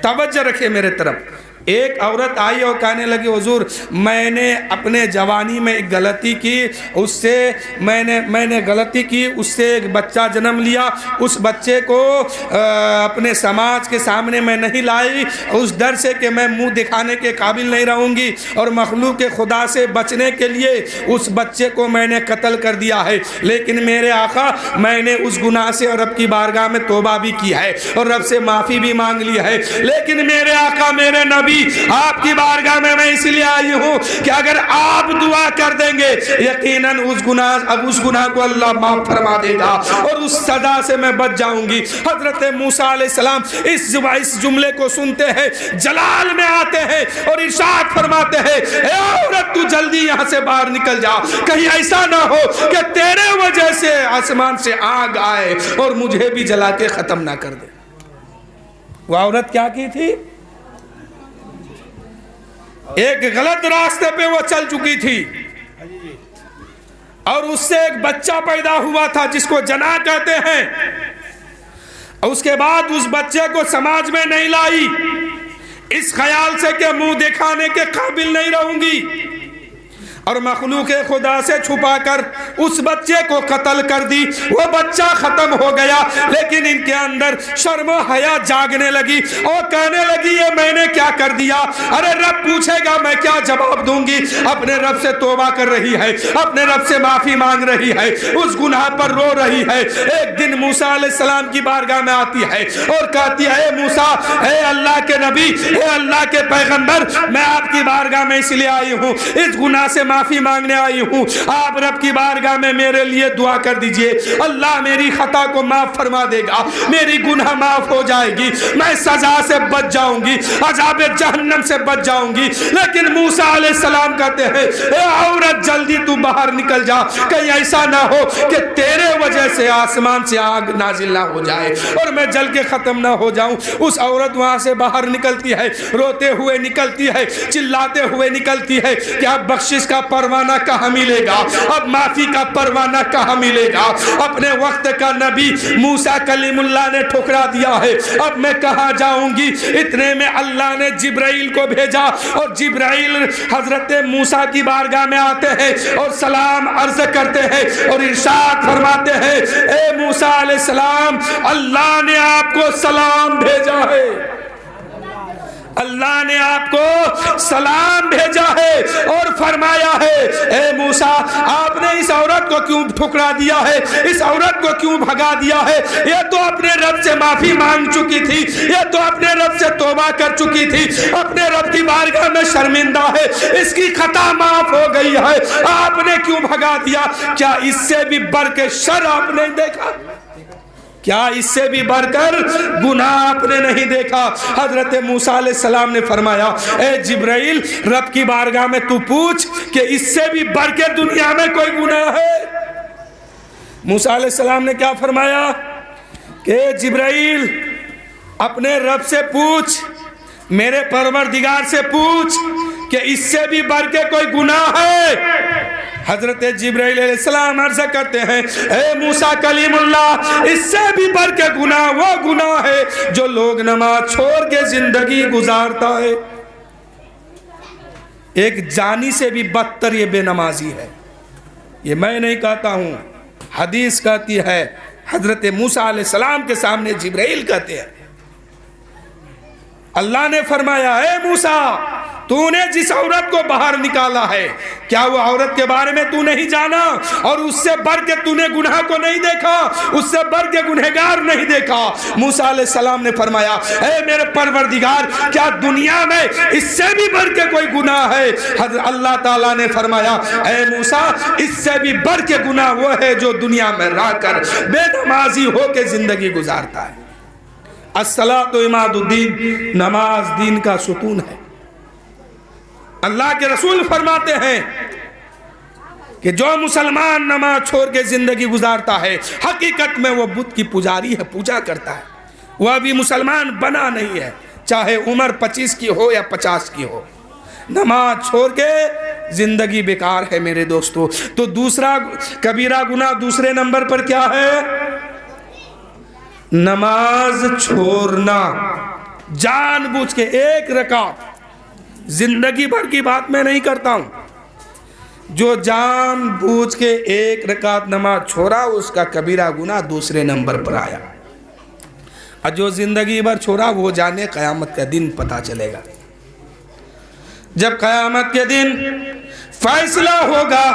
توجہ رکھے میرے طرف، ایک عورت آئی اور کہنے لگی، حضور میں نے اپنے جوانی میں ایک غلطی کی، اس سے میں نے غلطی کی، اس سے ایک بچہ جنم لیا، اس بچے کو اپنے سماج کے سامنے میں نہیں لائی، اس ڈر سے کہ میں منہ دکھانے کے قابل نہیں رہوں گی، اور مخلوق خدا سے بچنے کے لیے اس بچے کو میں نے قتل کر دیا ہے۔ لیکن میرے آقا، میں نے اس گناہ سے رب کی بارگاہ میں توبہ بھی کی ہے اور رب سے معافی بھی مانگ لی ہے، لیکن میرے آقا، میرے نبی، آپ کی بارگاہ میں اس لیے آئی ہوں کہ اگر آپ دعا کر دیں گے یقیناً اس گناہ کو اللہ معاف فرما دے گا اور اس سزا سے میں بچ جاؤں گی۔ حضرت موسیٰ علیہ السلام اس جملے کو سنتے ہیں، جلال میں آتے ہیں اور ارشاد فرماتے ہیں، اے عورت تو جلدی یہاں سے باہر نکل جا، کہیں ایسا نہ ہو کہ تیرے وجہ سے آسمان سے آگ آئے اور مجھے بھی جلا کے ختم نہ کر دے۔ وہ عورت کیا کی تھی؟ ایک غلط راستے پہ وہ چل چکی تھی اور اس سے ایک بچہ پیدا ہوا تھا جس کو جنا کہتے ہیں، اور اس کے بعد اس بچے کو سماج میں نہیں لائی اس خیال سے کہ منہ دکھانے کے قابل نہیں رہوں گی، اور مخلوق خدا سے چھپا کر اس بچے کو قتل کر دی۔ وہ بچہ ختم ہو گیا، لیکن ان کے اندر شرم و حیا جاگنے لگی اور کہنے لگی، یہ میں نے کیا کر دیا؟ ارے رب پوچھے گا، میں کیا جواب دوں گی؟ اپنے رب سے توبہ کر رہی ہے، اپنے رب سے معافی مانگ رہی ہے، اس گناہ پر رو رہی ہے۔ ایک دن موسیٰ علیہ السلام کی بارگاہ میں آتی ہے اور کہتی ہے، اے موسیٰ، اے اللہ کے نبی، اے اللہ کے پیغمبر، میں آپ کی بارگاہ میں اس لیے آئی ہوں، اس گناہ سے معافی مانگنے آئی ہوں، آپ رب کی بارگاہ میں میرے لیے دعا کر دیجئے، اللہ میری خطا کو معاف فرما دے گا، میری گناہ معاف ہو جائے گی، میں سزا سے بچ جاؤں گی، عذاب جہنم سے بچ جاؤں گی۔ لیکن موسیٰ علیہ السلام کہتے ہیں اے عورت جلدی تو باہر نکل جا، کہیں ایسا نہ ہو کہ تیرے وجہ سے آسمان سے آگ نازل نہ ہو جائے اور میں جل کے ختم نہ ہو جاؤں۔ اس عورت وہاں سے باہر نکلتی ہے، روتے ہوئے نکلتی ہے، چلاتے ہوئے نکلتی ہے کہ اب بخشش کا پروانہ کہاں ملے گا، اب معافی کا پروانہ کہاں ملے گا، اپنے وقت کا نبی موسیٰ کلیم اللہ نے ٹھکرا دیا ہے، اب میں کہاں جاؤں گی۔ اتنے میں اللہ نے جبرائیل کو بھیجا اور جبرائیل حضرت موسیٰ کی بارگاہ میں آتے ہیں اور سلام عرض کرتے ہیں اور ارشاد فرماتے ہیں اے موسیٰ علیہ السلام اللہ نے آپ کو سلام بھیجا ہے، اللہ نے آپ کو سلام بھیجا ہے اور فرمایا ہے اے موسیٰ آپ نے اس عورت کو کیوں ٹھکرا دیا ہے، اس عورت کو کیوں بھگا دیا ہے، یہ تو اپنے رب سے معافی مانگ چکی تھی، یہ تو اپنے رب سے توبہ کر چکی تھی، اپنے رب کی بارگاہ میں شرمندہ ہے، اس کی خطا معاف ہو گئی ہے، آپ نے کیوں بھگا دیا؟ کیا اس سے بھی بڑھ کے شر آپ نے دیکھا؟ کیا اس سے بھی بڑھ کر گناہ آپ نے نہیں دیکھا؟ حضرت موسیٰ علیہ السلام نے فرمایا اے جبرائیل رب کی بارگاہ میں تو پوچھ کہ اس سے بھی بڑھ کے دنیا میں کوئی گناہ ہے؟ موسیٰ علیہ السلام نے کیا فرمایا کہ جبرائیل اپنے رب سے پوچھ، میرے پروردگار سے پوچھ کہ اس سے بھی بڑھ کے کوئی گناہ ہے؟ حضرت جبرائیل علیہ السلام عرض کرتے ہیں اے موسیٰ کلیم اللہ اس سے بھی بڑھ کے گناہ وہ گناہ ہے جو لوگ نماز چھوڑ کے زندگی گزارتا ہے۔ ایک جانی سے بھی بدتر یہ بے نمازی ہے، یہ میں نہیں کہتا ہوں، حدیث کہتی ہے، حضرت موسیٰ علیہ السلام کے سامنے جبرائیل کہتے ہیں اللہ نے فرمایا اے موسیٰ تو نے جس عورت کو باہر نکالا ہے کیا وہ عورت کے بارے میں تو نہیں جانا اور اس سے بڑھ کے تو نے گناہ کو نہیں دیکھا، اس سے بڑھ کے گنہگار نہیں دیکھا؟ موسیٰ علیہ السلام نے فرمایا اے میرے پروردگار کیا دنیا میں اس سے بھی بڑھ کے کوئی گناہ ہے؟ حضرت اللہ تعالیٰ نے فرمایا اے موسیٰ اس سے بھی بڑھ کے گناہ وہ ہے جو دنیا میں رہ کر بے نمازی ہو کے زندگی گزارتا ہے۔ الصلاۃ عماد الدین، نماز دین کا ستون ہے۔ اللہ کے رسول فرماتے ہیں کہ جو مسلمان نماز چھوڑ کے زندگی گزارتا ہے حقیقت میں وہ بت کی پجاری ہے، پوجا کرتا ہے، وہ ابھی مسلمان بنا نہیں ہے، چاہے عمر 25 کی ہو یا 50 کی ہو، نماز چھوڑ کے زندگی بیکار ہے میرے دوستو۔ تو دوسرا کبیرہ گناہ دوسرے نمبر پر کیا ہے؟ نماز چھوڑنا، جان بوجھ کے ایک رکعت، زندگی بھر کی بات میں نہیں کرتا ہوں، جو جان بوجھ کے ایک رکعت نماز چھوڑا اس کا کبیرہ گناہ دوسرے نمبر پر آیا، اور جو زندگی بھر چھوڑا وہ جانے قیامت کا دن پتہ چلے گا۔ جب قیامت کے دن فیصلہ ہوگا،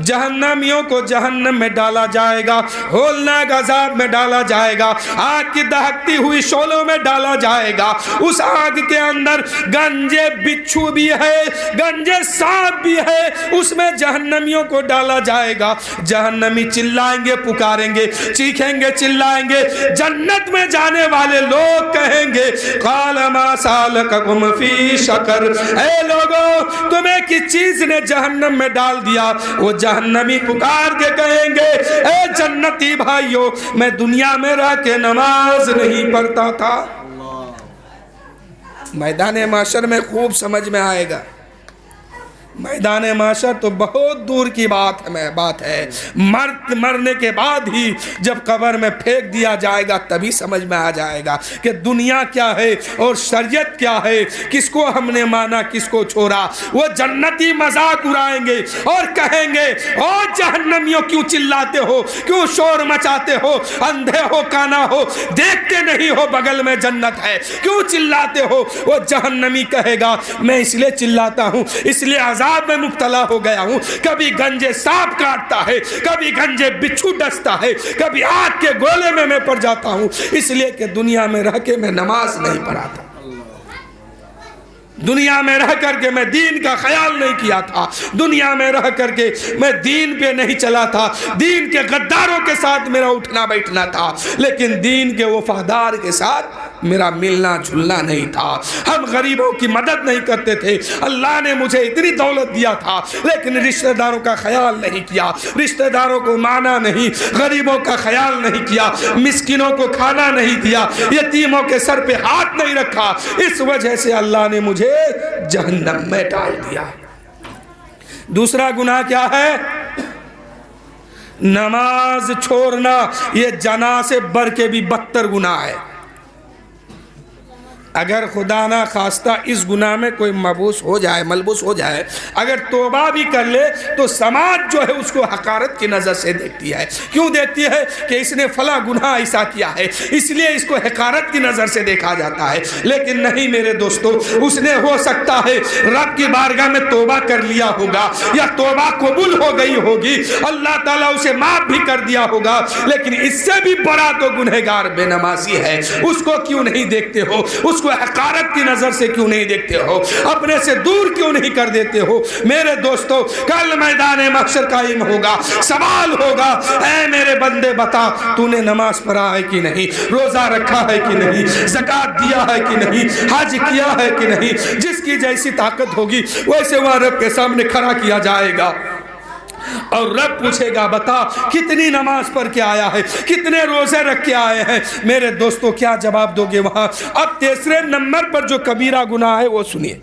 جہنمیوں کو جہنم میں ڈالا جائے گا، ہولناک عذاب میں ڈالا جائے گا، آگ کی دہکتی ہوئی شعلوں میں ڈالا جائے گا، اس آگ کے اندر گنجے بچھو بھی ہے، گنجے سانپ بھی ہے، اس میں جہنمیوں کو ڈالا جائے گا۔ جہنمی چلائیں گے، پکاریں گے، چیخیں گے، چلائیں گے، جنت میں جانے والے لوگ کہیں گے قال ما سالککم فی سقر، اے لوگوں تمہیں کس چیز نے جہنم میں ڈال دیا؟ وہ جہنمی پکار کے کہیں گے اے جنتی بھائیو میں دنیا میں رہ کے نماز نہیں پڑھتا تھا۔ میدان محشر میں خوب سمجھ میں آئے گا، میدان محشر تو بہت دور کی بات ہے، مرنے کے بعد ہی جب قبر میں پھینک دیا جائے گا تبھی سمجھ میں آ جائے گا کہ دنیا کیا ہے اور شریعت کیا ہے، کس کو ہم نے مانا کس کو چھوڑا۔ وہ جنتی مذاق اڑائیں گے اور کہیں گے او جہنمیوں کیوں چلاتے ہو، کیوں شور مچاتے ہو، اندھے ہو کانا ہو، دیکھتے نہیں ہو بغل میں جنت ہے، کیوں چلاتے ہو؟ وہ جہنمی کہے گا میں اس لیے چلاتا ہوں، اس لیے عذاب میں مبتلا ہو گیا ہوں، کبھی گنجے سانپ کاٹتا ہے، کبھی گنجے بچھو ڈستا ہے، کبھی آگ کے گولے میں پڑ جاتا ہوں، اس لیے کہ دنیا میں رہ کے میں نماز نہیں پڑھاتا۔ دنیا میں رہ کر کے میں دین کا خیال نہیں کیا تھا، دنیا میں رہ کر کے میں دین پہ نہیں چلا تھا، دین کے غداروں کے ساتھ میرا اٹھنا بیٹھنا تھا، لیکن دین کے وفادار کے ساتھ میرا ملنا جھلنا نہیں تھا، ہم غریبوں کی مدد نہیں کرتے تھے۔ اللہ نے مجھے اتنی دولت دیا تھا لیکن رشتہ داروں کا خیال نہیں کیا، رشتہ داروں کو مانا نہیں، غریبوں کا خیال نہیں کیا، مسکینوں کو کھانا نہیں دیا، یتیموں کے سر پہ ہاتھ نہیں رکھا، اس وجہ سے اللہ نے مجھے جہنم میں ڈال دیا۔ دوسرا گناہ کیا ہے؟ نماز چھوڑنا، یہ جناح سے بڑھ کے بھی بدتر گناہ ہے۔ اگر خدا نہ خواستہ اس گناہ میں کوئی ملبوس ہو جائے، اگر توبہ بھی کر لے تو سماج جو ہے اس کو حقارت کی نظر سے دیکھتی ہے۔ کیوں دیکھتی ہے؟ کہ اس نے فلاں گناہ ایسا کیا ہے، اس لیے اس کو حقارت کی نظر سے دیکھا جاتا ہے۔ لیکن نہیں میرے دوستو، اس نے ہو سکتا ہے رب کی بارگاہ میں توبہ کر لیا ہوگا یا توبہ قبول ہو گئی ہوگی، اللہ تعالیٰ اسے معاف بھی کر دیا ہوگا، لیکن اس سے بھی بڑا تو گنہگار بے نمازی ہے۔ اس کو کیوں نہیں دیکھتے ہو؟ اس کو حقارت کی نظر سے کیوں نہیں دیکھتے ہو؟ اپنے سے دور کیوں نہیں کر دیتے ہو؟ میرے دوستو، کل میدان محشر قائم ہوگا، سوال ہوگا، اے میرے بندے بتا تو نے نماز پڑھا ہے کہ نہیں، روزہ رکھا ہے کہ نہیں، زکوٰۃ دیا ہے کہ نہیں، حج کیا ہے کہ نہیں۔ جس کی جیسی طاقت ہوگی ویسے وہ رب کے سامنے کھڑا کیا جائے گا، اور رب پوچھے گا بتا کتنی نماز پڑھ کے آیا ہے، کتنے روزے رکھ کے آئے ہیں۔ میرے دوستو کیا جواب دو گے وہاں؟ اب تیسرے نمبر پر جو کبیرہ گناہ ہے وہ سنیے۔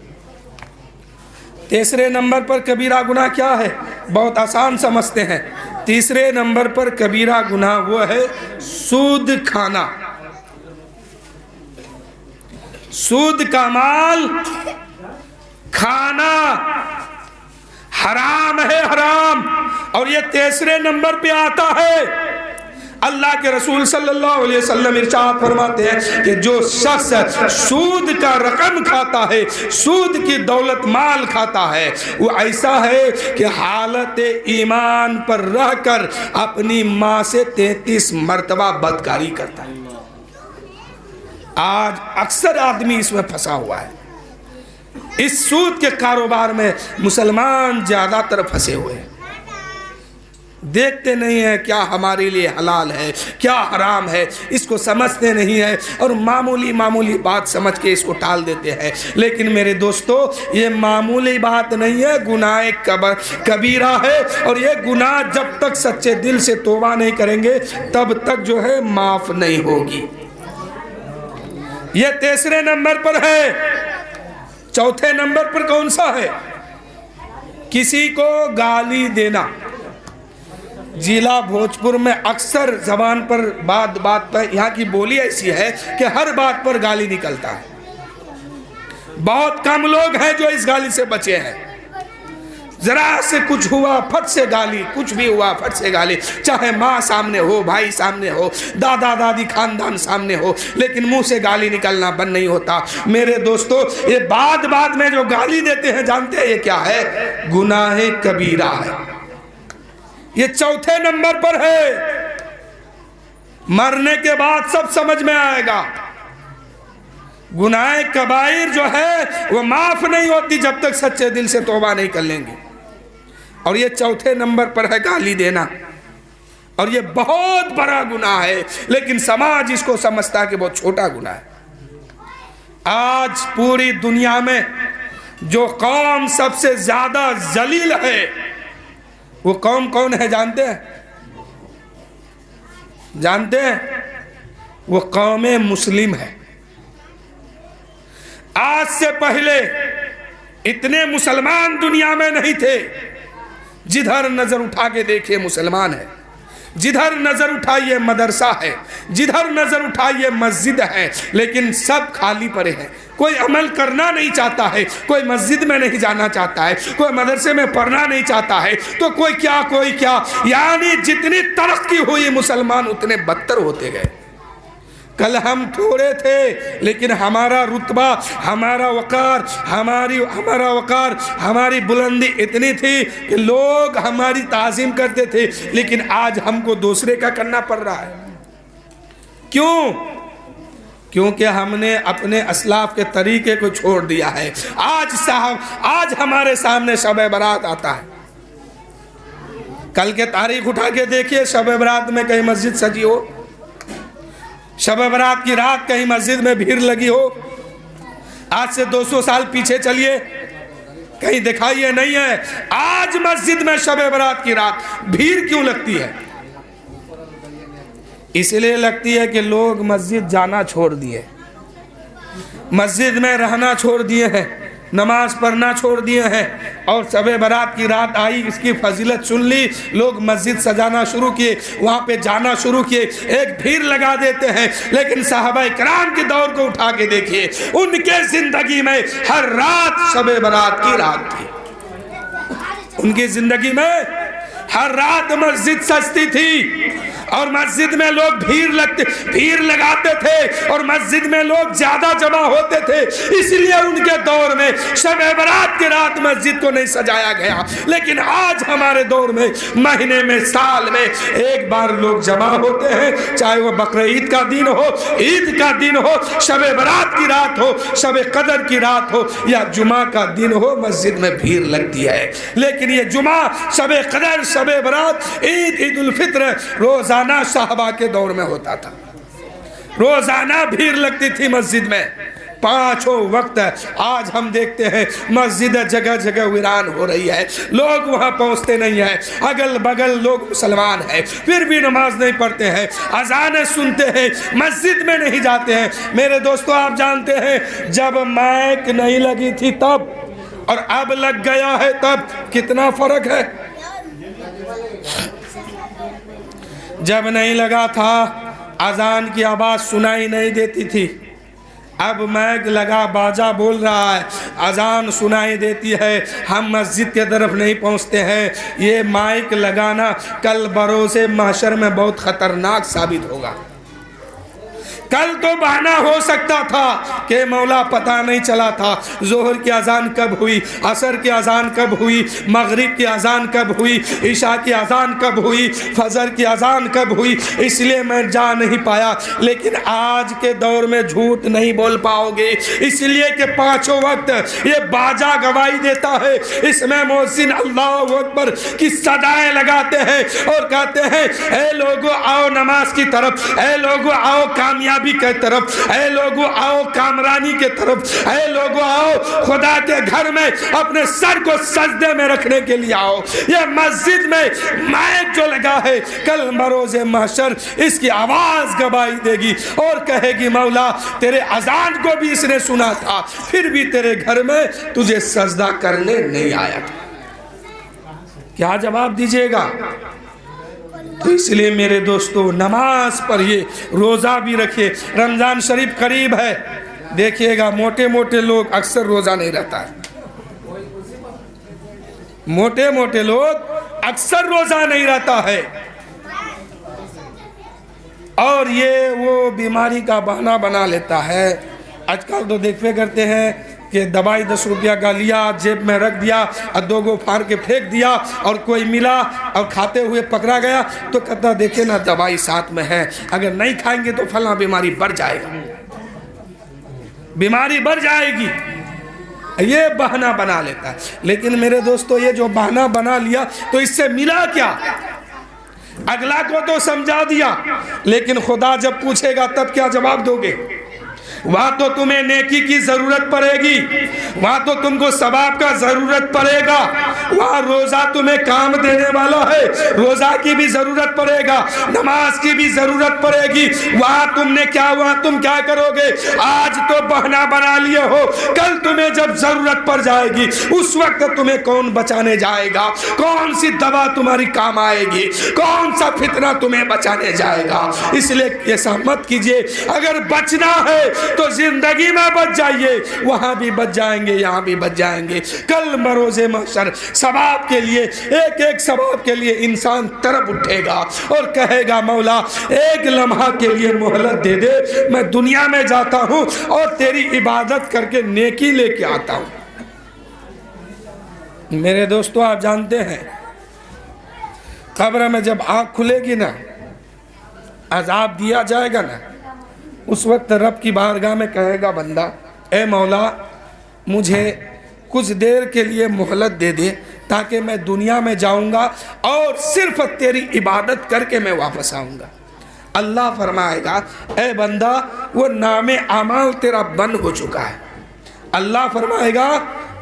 تیسرے نمبر پر کبیرہ گناہ کیا ہے؟ بہت آسان سمجھتے ہیں۔ تیسرے نمبر پر کبیرہ گناہ وہ ہے سود کھانا۔ سود کا مال کھانا حرام ہے، حرام۔ اور یہ تیسرے نمبر پہ آتا ہے۔ اللہ کے رسول صلی اللہ علیہ وسلم ارشاد فرماتے ہیں کہ جو شخص سود کا رقم کھاتا ہے، سود کی دولت مال کھاتا ہے، وہ ایسا ہے کہ حالت ایمان پر رہ کر اپنی ماں سے 33 مرتبہ بدکاری کرتا ہے۔ آج اکثر آدمی اس میں پھنسا ہوا ہے، اس سود کے کاروبار میں مسلمان زیادہ تر پھنسے ہوئے ہیں۔ دیکھتے نہیں ہیں کیا ہمارے لیے حلال ہے، کیا حرام ہے، اس کو سمجھتے نہیں ہیں، اور معمولی بات سمجھ کے اس کو ٹال دیتے ہیں۔ لیکن میرے دوستو، یہ معمولی بات نہیں ہے، گناہ کبیرہ ہے، اور یہ گناہ جب تک سچے دل سے توبہ نہیں کریں گے تب تک جو ہے معاف نہیں ہوگی۔ یہ تیسرے نمبر پر ہے۔ چوتھے نمبر پر کون سا ہے؟ کسی کو گالی دینا۔ ضلع بھوجپور میں اکثر زبان پر بات پر یہاں کی بولی ایسی ہے کہ ہر بات پر گالی نکلتا ہے۔ بہت کم لوگ ہیں جو اس گالی سے بچے ہیں۔ ذرا سے کچھ ہوا پھٹ سے گالی، کچھ بھی ہوا پھٹ سے گالی، چاہے ماں سامنے ہو، بھائی سامنے ہو، دادا دادی خاندان سامنے ہو، لیکن منہ سے گالی نکلنا بند نہیں ہوتا۔ میرے دوستو، یہ بعد میں جو گالی دیتے ہیں جانتے ہیں یہ کیا ہے؟ گناہ کبیرہ ہے۔ یہ چوتھے نمبر پر ہے۔ مرنے کے بعد سب سمجھ میں آئے گا۔ گناہ کبائر جو ہے وہ معاف نہیں ہوتی جب تک سچے دل سے توبہ نہیں کر لیں گے، اور یہ چوتھے نمبر پر ہے گالی دینا، اور یہ بہت بڑا گناہ ہے، لیکن سماج اس کو سمجھتا ہے کہ بہت چھوٹا گناہ ہے۔ آج پوری دنیا میں جو قوم سب سے زیادہ ذلیل ہے وہ قوم کون ہے جانتے ہیں؟ جانتے ہیں؟ وہ قوم مسلم ہے۔ آج سے پہلے اتنے مسلمان دنیا میں نہیں تھے۔ جدھر نظر اٹھا کے دیکھیں مسلمان ہے، جدھر نظر اٹھائیے مدرسہ ہے، جدھر نظر اٹھائیے مسجد ہے، لیکن سب خالی پڑے ہیں۔ کوئی عمل کرنا نہیں چاہتا ہے، کوئی مسجد میں نہیں جانا چاہتا ہے، کوئی مدرسے میں پڑھنا نہیں چاہتا ہے، تو کوئی کیا، یعنی جتنی ترقی ہوئی مسلمان اتنے بدتر ہوتے گئے۔ کل ہم تھوڑے تھے لیکن ہمارا رتبہ، ہمارا وقار، ہماری بلندی اتنی تھی کہ لوگ ہماری تعظیم کرتے تھے، لیکن آج ہم کو دوسرے کا کرنا پڑ رہا ہے۔ کیوں؟ کیونکہ ہم نے اپنے اسلاف کے طریقے کو چھوڑ دیا ہے۔ آج ہمارے سامنے شب برات آتا ہے، کل کے تاریخ اٹھا کے دیکھیے، شب برات میں کہیں مسجد سجی ہو، شب برات کی رات کہیں مسجد میں بھیڑ لگی ہو؟ آج سے 200 سال پیچھے چلیے، کہیں دکھائیے نہیں ہے۔ آج مسجد میں شب برات کی رات بھیڑ کیوں لگتی ہے؟ اس لیے لگتی ہے کہ لوگ مسجد جانا چھوڑ دیے، مسجد میں رہنا چھوڑ دیے ہیں، نماز پڑھنا چھوڑ دیے ہیں، اور شب برات کی رات آئی، اس کی فضیلت سن لی، لوگ مسجد سجانا شروع کیے، وہاں پہ جانا شروع کیے، ایک بھیڑ لگا دیتے ہیں۔ لیکن صحابہ کرام کے دور کو اٹھا کے دیکھیے، ان کے زندگی میں ہر رات شب برات کی رات تھی، ان کی زندگی میں ہر رات مسجد سجتی تھی، اور مسجد میں لوگ بھیڑ لگاتے تھے، اور مسجد میں لوگ زیادہ جمع ہوتے تھے، اس لیے ان کے دور میں شب برات کی رات مسجد کو نہیں سجایا گیا۔ لیکن آج ہمارے دور میں مہینے میں، سال میں ایک بار لوگ جمع ہوتے ہیں، چاہے وہ بقرعید کا دن ہو، عید کا دن ہو، شب برات کی رات ہو، شب قدر کی رات ہو، یا جمعہ کا دن ہو، مسجد میں بھیڑ لگتی ہے۔ لیکن یہ جمعہ، شب قدر، شب برات، عید الفطر روزانہ صحابہ کے دور میں ہوتا تھا، روزانہ بھیڑ لگتی تھی مسجد میں، پانچوں وقت۔ آج ہم دیکھتے ہیں مسجد جگہ جگہ ویران ہو رہی ہے، لوگ وہاں پہنچتے نہیں ہیں، اگل بگل لوگ مسلمان ہیں، پھر بھی نماز نہیں پڑھتے ہیں، اذانیں سنتے ہیں، مسجد میں نہیں جاتے ہیں۔ میرے دوستو، آپ جانتے ہیں جب مائک نہیں لگی تھی تب اور اب لگ گیا ہے تب کتنا فرق ہے؟ جب نہیں لگا تھا اذان کی آواز سنائی نہیں دیتی تھی، اب مائک لگا، باجا بول رہا ہے، اذان سنائی دیتی ہے، ہم مسجد کے طرف نہیں پہنچتے ہیں۔ یہ مائک لگانا کل بروز محشر میں بہت خطرناک ثابت ہوگا۔ کل تو بہانہ ہو سکتا تھا کہ مولا پتہ نہیں چلا تھا ظہر کی اذان کب ہوئی، عصر کی اذان کب ہوئی، مغرب کی اذان کب ہوئی، عشاء کی اذان کب ہوئی، فجر کی اذان کب ہوئی، اس لیے میں جا نہیں پایا۔ لیکن آج کے دور میں جھوٹ نہیں بول پاؤ گے، اس لیے کہ پانچوں وقت یہ باجا گواہی دیتا ہے، اس میں مؤذن اللہ اکبر کی صدائیں لگاتے ہیں اور کہتے ہیں اے لوگو آؤ نماز کی طرف، اے لوگو آؤ کامیابی کے طرف، اے لوگو آؤ کامرانی کے طرف، اے لوگو آؤ خدا کے گھر میں اپنے سر کو سجدے میں رکھنے کے لیے آؤ۔ یہ مسجد میں مائک جو لگا ہے کل بروز محشر اس کی آواز گواہی دے گی اور کہے گی مولا تیرے اذان کو بھی اس نے سنا تھا، پھر بھی تیرے گھر میں تجھے سجدہ کرنے نہیں آیا تھا۔ کیا جواب دیجئے گا؟ تو اس لیے میرے دوستو نماز پڑھیے، روزہ بھی رکھیے۔ رمضان شریف قریب ہے، دیکھیے گا موٹے موٹے لوگ اکثر روزہ نہیں رہتا ہے، موٹے موٹے لوگ اکثر روزہ نہیں رہتا ہے، اور یہ وہ بیماری کا بہانہ بنا لیتا ہے۔ آج کل تو دیکھتے کرتے ہیں کہ دوائی 10 روپیہ کا لیا، جیب میں رکھ دیا اور 2 گو پھاڑ کے پھینک دیا، اور کوئی ملا اور کھاتے ہوئے پکڑا گیا تو کہتا دیکھیں نا دوائی ساتھ میں ہے، اگر نہیں کھائیں گے تو فلاں بیماری بڑھ جائے گا، بیماری بڑھ جائے گی، یہ بہانہ بنا لیتا ہے۔ لیکن میرے دوستو یہ جو بہانہ بنا لیا تو اس سے ملا کیا؟ اگلا کو تو سمجھا دیا، لیکن خدا جب پوچھے گا تب کیا جواب دو گے؟ وہاں تو تمہیں نیکی کی ضرورت پڑے گی، وہاں تو تم کو ثواب کا ضرورت پڑے گا، وہاں روزہ تمہیں کام دینے والا ہے، روزہ کی بھی ضرورت پڑے گا، نماز کی بھی ضرورت پڑے گی، وہاں تم کیا کرو گے؟ آج تو بہانہ بنا لیے ہو، کل تمہیں جب ضرورت پڑ جائے گی اس وقت تمہیں کون بچانے جائے گا؟ کون سی دوا تمہاری کام آئے گی؟ کون سا فتنہ تمہیں بچانے جائے گا؟ اس لیے ایسا مت کیجئے، اگر بچنا ہے تو زندگی میں بچ جائیے، وہاں بھی بچ جائیں گے، یہاں بھی بچ جائیں گے۔ کل بروز محشر ثواب کے لیے، ایک ایک ثواب کے لیے انسان تڑپ اٹھے گا اور کہے گا مولا ایک لمحہ کے لیے مہلت دے دے، میں دنیا میں جاتا ہوں اور تیری عبادت کر کے نیکی لے کے آتا ہوں۔ میرے دوستو آپ جانتے ہیں قبر میں جب آنکھ کھلے گی نا، عذاب دیا جائے گا نا، اس وقت رب کی بارگاہ میں کہے گا بندہ اے مولا مجھے کچھ دیر کے لیے مہلت دے دے تاکہ میں دنیا میں جاؤں گا اور صرف تیری عبادت کر کے میں واپس آؤں گا۔ اللہ فرمائے گا اے بندہ وہ نام اعمال تیرا بند ہو چکا ہے۔ اللہ فرمائے گا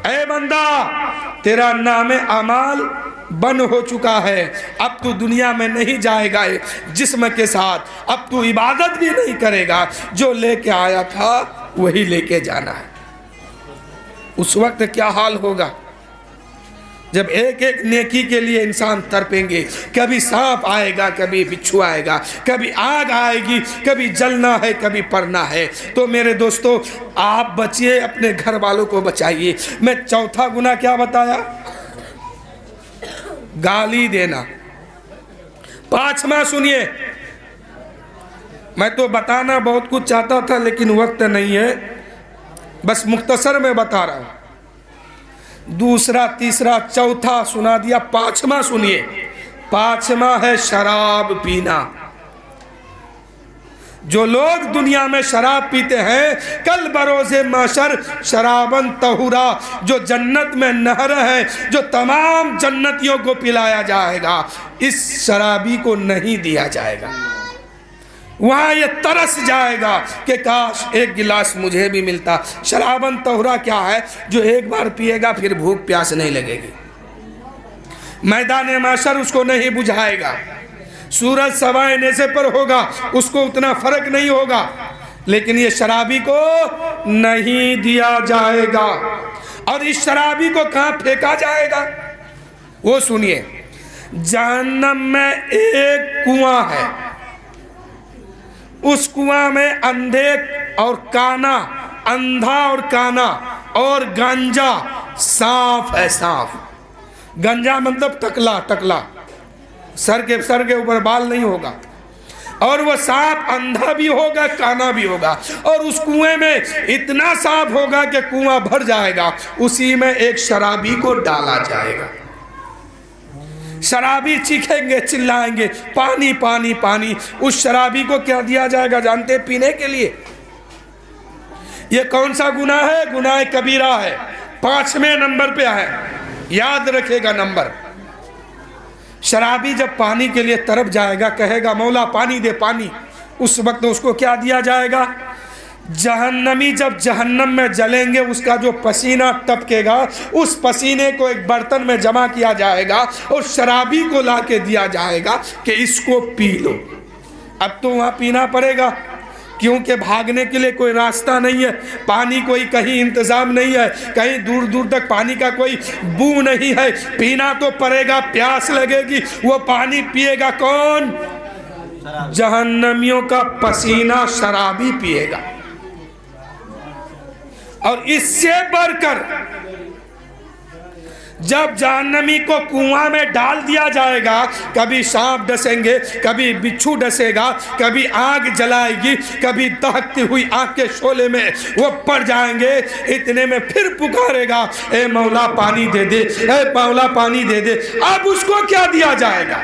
اے بندہ تیرا نام اعمال بند ہو چکا ہے، اب تو دنیا میں نہیں جائے گا جسم کے ساتھ، اب تو عبادت بھی نہیں کرے گا، جو لے کے آیا تھا وہی لے کے جانا ہے۔ اس وقت کیا حال ہوگا جب ایک ایک نیکی کے لیے انسان تڑپیں گے، کبھی سانپ آئے گا، کبھی بچھو آئے گا، کبھی آگ آئے گی، کبھی جلنا ہے، کبھی پڑنا ہے۔ تو میرے دوستو آپ بچیے، اپنے گھر والوں کو بچائیے۔ میں چوتھا گناہ کیا بتایا؟ گالی دینا۔ پانچواں سنیے، میں تو بتانا بہت کچھ چاہتا تھا لیکن وقت نہیں ہے، بس مختصر میں بتا رہا ہوں۔ دوسرا، تیسرا، چوتھا سنا دیا، پانچواں سنیے۔ پانچواں ہے شراب پینا۔ جو لوگ دنیا میں شراب پیتے ہیں کل بروز محشر شرابن طہورا، جو جنت میں نہر ہے جو تمام جنتیوں کو پلایا جائے گا، اس شرابی کو نہیں دیا جائے گا۔ وہاں یہ ترس جائے گا کہ کاش ایک گلاس مجھے بھی ملتا۔ شرابن طہورا کیا ہے؟ جو ایک بار پیے گا پھر بھوک پیاس نہیں لگے گی، میدان محشر اس کو نہیں بجھائے گا، سورج سوائے نیزے پر ہوگا، اس کو اتنا فرق نہیں ہوگا، لیکن یہ شرابی کو نہیں دیا جائے گا۔ اور اس شرابی کو کہاں پھینکا جائے گا وہ سنیے۔ جہنم میں ایک کنواں ہے، اس کنواں میں اندھے اور کانا، اندھا اور کانا اور گنجا صاف ہے، صاف۔ گنجا مطلب ٹکلا، ٹکلا، سر کے اوپر بال نہیں ہوگا، اور وہ سانپ اندھا بھی ہوگا، کانا بھی ہوگا، اور اس کنویں میں اتنا صاف ہوگا کہ کنواں بھر جائے گا۔ اسی میں ایک شرابی کو ڈالا جائے گا۔ شرابی چیخیں گے، چلائیں گے، پانی پانی پانی۔ اس شرابی کو کیا دیا جائے گا جانتے؟ پینے کے لیے۔ یہ کون سا گناہ ہے؟ گناہ کبیرہ ہے، 5ویں نمبر پہ ہے، یاد رکھے گا نمبر۔ شرابی جب پانی کے لیے تڑپ جائے گا، کہے گا مولا پانی دے، پانی۔ اس وقت اس کو کیا دیا جائے گا؟ جہنمی جب جہنم میں جلیں گے، اس کا جو پسینہ ٹپکے گا، اس پسینے کو ایک برتن میں جمع کیا جائے گا اور شرابی کو لا کے دیا جائے گا کہ اس کو پی لو۔ اب تو وہاں پینا پڑے گا، کیونکہ بھاگنے کے لیے کوئی راستہ نہیں ہے، پانی کوئی کہیں انتظام نہیں ہے، کہیں دور دور تک پانی کا کوئی بو نہیں ہے، پینا تو پڑے گا، پیاس لگے گی۔ وہ پانی پیے گا کون؟ جہنمیوں کا پسینہ شرابی پیے گا۔ اور اس سے بڑھ کر جب جہنمی کو کنواں میں ڈال دیا جائے گا، کبھی سانپ ڈسیں گے، کبھی بچھو ڈسے گا، کبھی آگ جلائے گی، کبھی دہکتی ہوئی آگ کے شعلے میں وہ پڑ جائیں گے، اتنے میں پھر پکارے گا اے مولا پانی دے دے، اے مولا پانی دے دے۔ اب اس کو کیا دیا جائے گا؟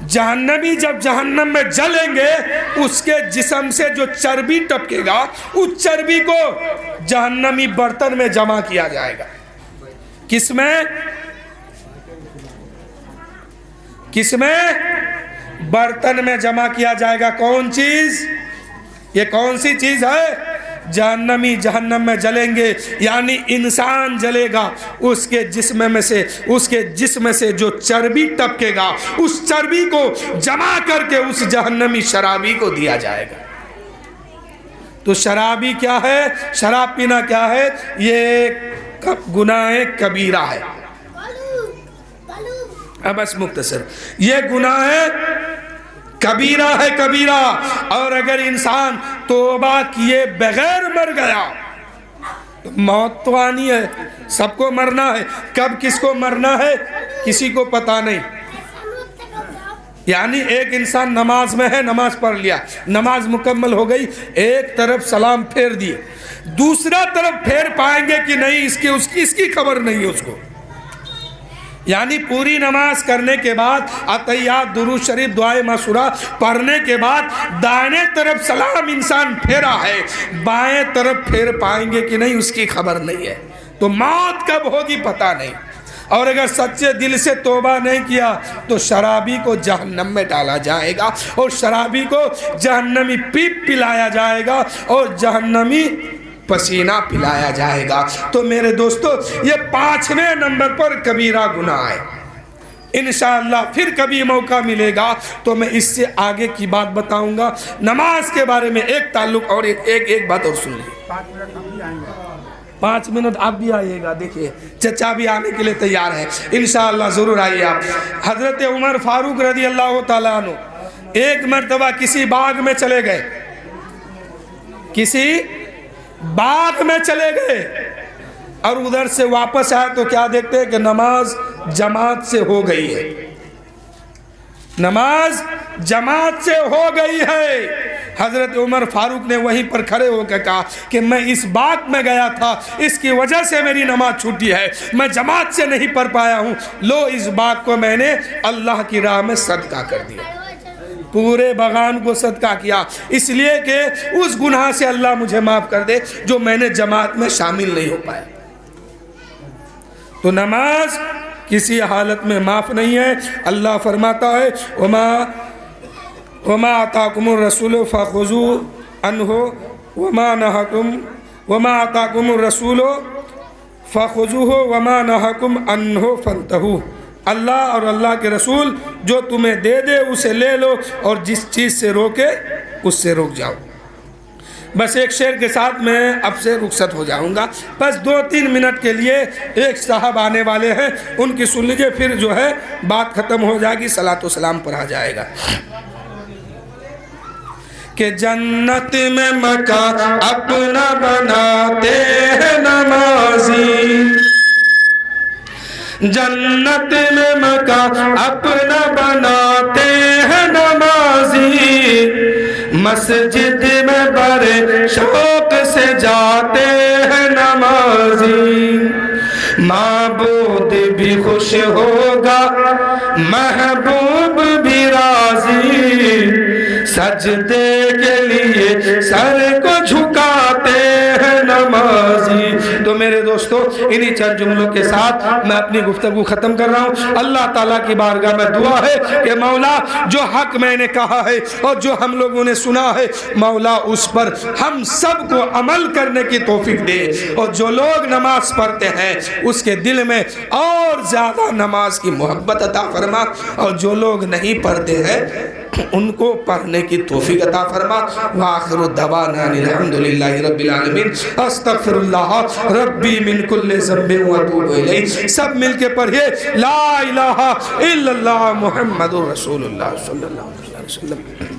جہنمی جب جہنم میں جلیں گے، اس کے جسم سے جو چربی ٹپکے گا، اس چربی کو جہنمی برتن میں جمع کیا جائے گا۔ کس میں؟ کس میں؟ برتن میں جمع کیا جائے گا۔ کون چیز؟ یہ کون سی چیز ہے؟ جہنمی جہنم میں جلیں گے، یعنی انسان جلے گا، اس کے جسم سے جو چربی ٹپکے گا، اس چربی کو جمع کر کے اس جہنمی شرابی کو دیا جائے گا۔ تو شرابی کیا ہے؟ شراب پینا کیا ہے؟ یہ گناہ کبیرہ ہے۔ اب بس مختصر، یہ گناہ ہے کبیرہ ہے، کبیرہ۔ اور اگر انسان توبہ کیے بغیر مر گیا تو موت تو آنی ہے، سب کو مرنا ہے۔ کب کس کو مرنا ہے کسی کو پتا نہیں۔ یعنی ایک انسان نماز میں ہے، نماز پڑھ لیا، نماز مکمل ہو گئی، ایک طرف سلام پھیر دیے، دوسرا طرف پھیر پائیں گے کہ نہیں، اس کی خبر نہیں ہے اس کو۔ یعنی پوری نماز کرنے کے بعد اتحیات، درود شریف، دعائے مشورہ پڑھنے کے بعد دائیں طرف سلام انسان پھیرا ہے، بائیں طرف پھیر پائیں گے کہ نہیں اس کی خبر نہیں ہے، تو موت کب ہوگی پتہ نہیں۔ اور اگر سچے دل سے توبہ نہیں کیا تو شرابی کو جہنم میں ڈالا جائے گا، اور شرابی کو جہنمی پیپ پلایا جائے گا، اور جہنمی پسینہ پلایا جائے گا۔ تو میرے دوستو یہ 5ویں نمبر پر کبیرہ گناہ ہے۔ انشاءاللہ پھر کبھی موقع ملے گا تو میں اس سے آگے کی بات بتاؤں گا۔ نماز کے بارے میں ایک تعلق اور ایک بات اور سن لیجیے۔ 5 منٹ آپ بھی آئیے گا، دیکھیے چچا بھی آنے کے لیے تیار ہے، انشاءاللہ ضرور آئیے آپ۔ حضرت عمر فاروق رضی اللہ تعالیٰ عنہ ایک مرتبہ کسی باغ میں چلے گئے، کسی باغ میں چلے گئے، اور ادھر سے واپس آئے تو کیا دیکھتے ہیں کہ نماز جماعت سے ہو گئی ہے، نماز جماعت سے ہو گئی ہے۔ حضرت عمر فاروق نے وہیں پر کھڑے ہو کے کہا کہ میں اس باغ میں گیا تھا، اس کی وجہ سے میری نماز چھوٹی ہے، میں جماعت سے نہیں پڑھ پایا ہوں، لو اس باغ کو میں نے اللہ کی راہ میں صدقہ کر دیا، پورے باغان کو صدقہ کیا، اس لیے کہ اس گناہ سے اللہ مجھے معاف کر دے جو میں نے جماعت میں شامل نہیں ہو پایا۔ تو نماز کسی حالت میں معاف نہیں ہے۔ اللہ فرماتا ہے وما آتاکم الرسول فخذوا عنہ وما آتاکم الرسول فخذوہ وما نہاکم عنہ فانتہوا۔ اللہ اور اللہ کے رسول جو تمہیں دے دے اسے لے لو، اور جس چیز سے روکے اس سے رک جاؤ۔ بس ایک شعر کے ساتھ میں اب سے رخصت ہو جاؤں گا، بس 2-3 منٹ کے لیے ایک صاحب آنے والے ہیں، ان کی سن لیجئے، پھر جو ہے بات ختم ہو جائے گی، صلاۃ و سلام پڑھا جائے گا۔ کہ جنت میں مکان اپنا بناتے ہیں نمازی، جنت میں مکان اپنا بناتے ہیں نمازی، مسجد میں بڑے شوق سے جاتے ہیں نمازی، معبود بھی خوش ہوگا محبوب بھی راضی، سجدے کے لیے سر کو جھکاتے ہیں نمازی۔ تو میرے دوستو انہی چند جملوں کے ساتھ میں اپنی گفتگو ختم کر رہا ہوں۔ اللہ تعالیٰ کی بارگاہ میں دعا ہے کہ مولا جو حق میں نے کہا ہے اور جو ہم لوگوں نے سنا ہے، مولا اس پر ہم سب کو عمل کرنے کی توفیق دے، اور جو لوگ نماز پڑھتے ہیں اس کے دل میں اور زیادہ نماز کی محبت عطا فرما، اور جو لوگ نہیں پڑھتے ہیں ان کو پڑھنے کی توفیق عطا فرما۔ وآخر دعوانا الحمدللہ رب العالمین، استغفر اللہ ربی من کل ذنب واتوب الیہ۔ سب مل کے پڑھیے لا الہ الا اللہ محمد رسول اللہ صلی اللہ علیہ وسلم۔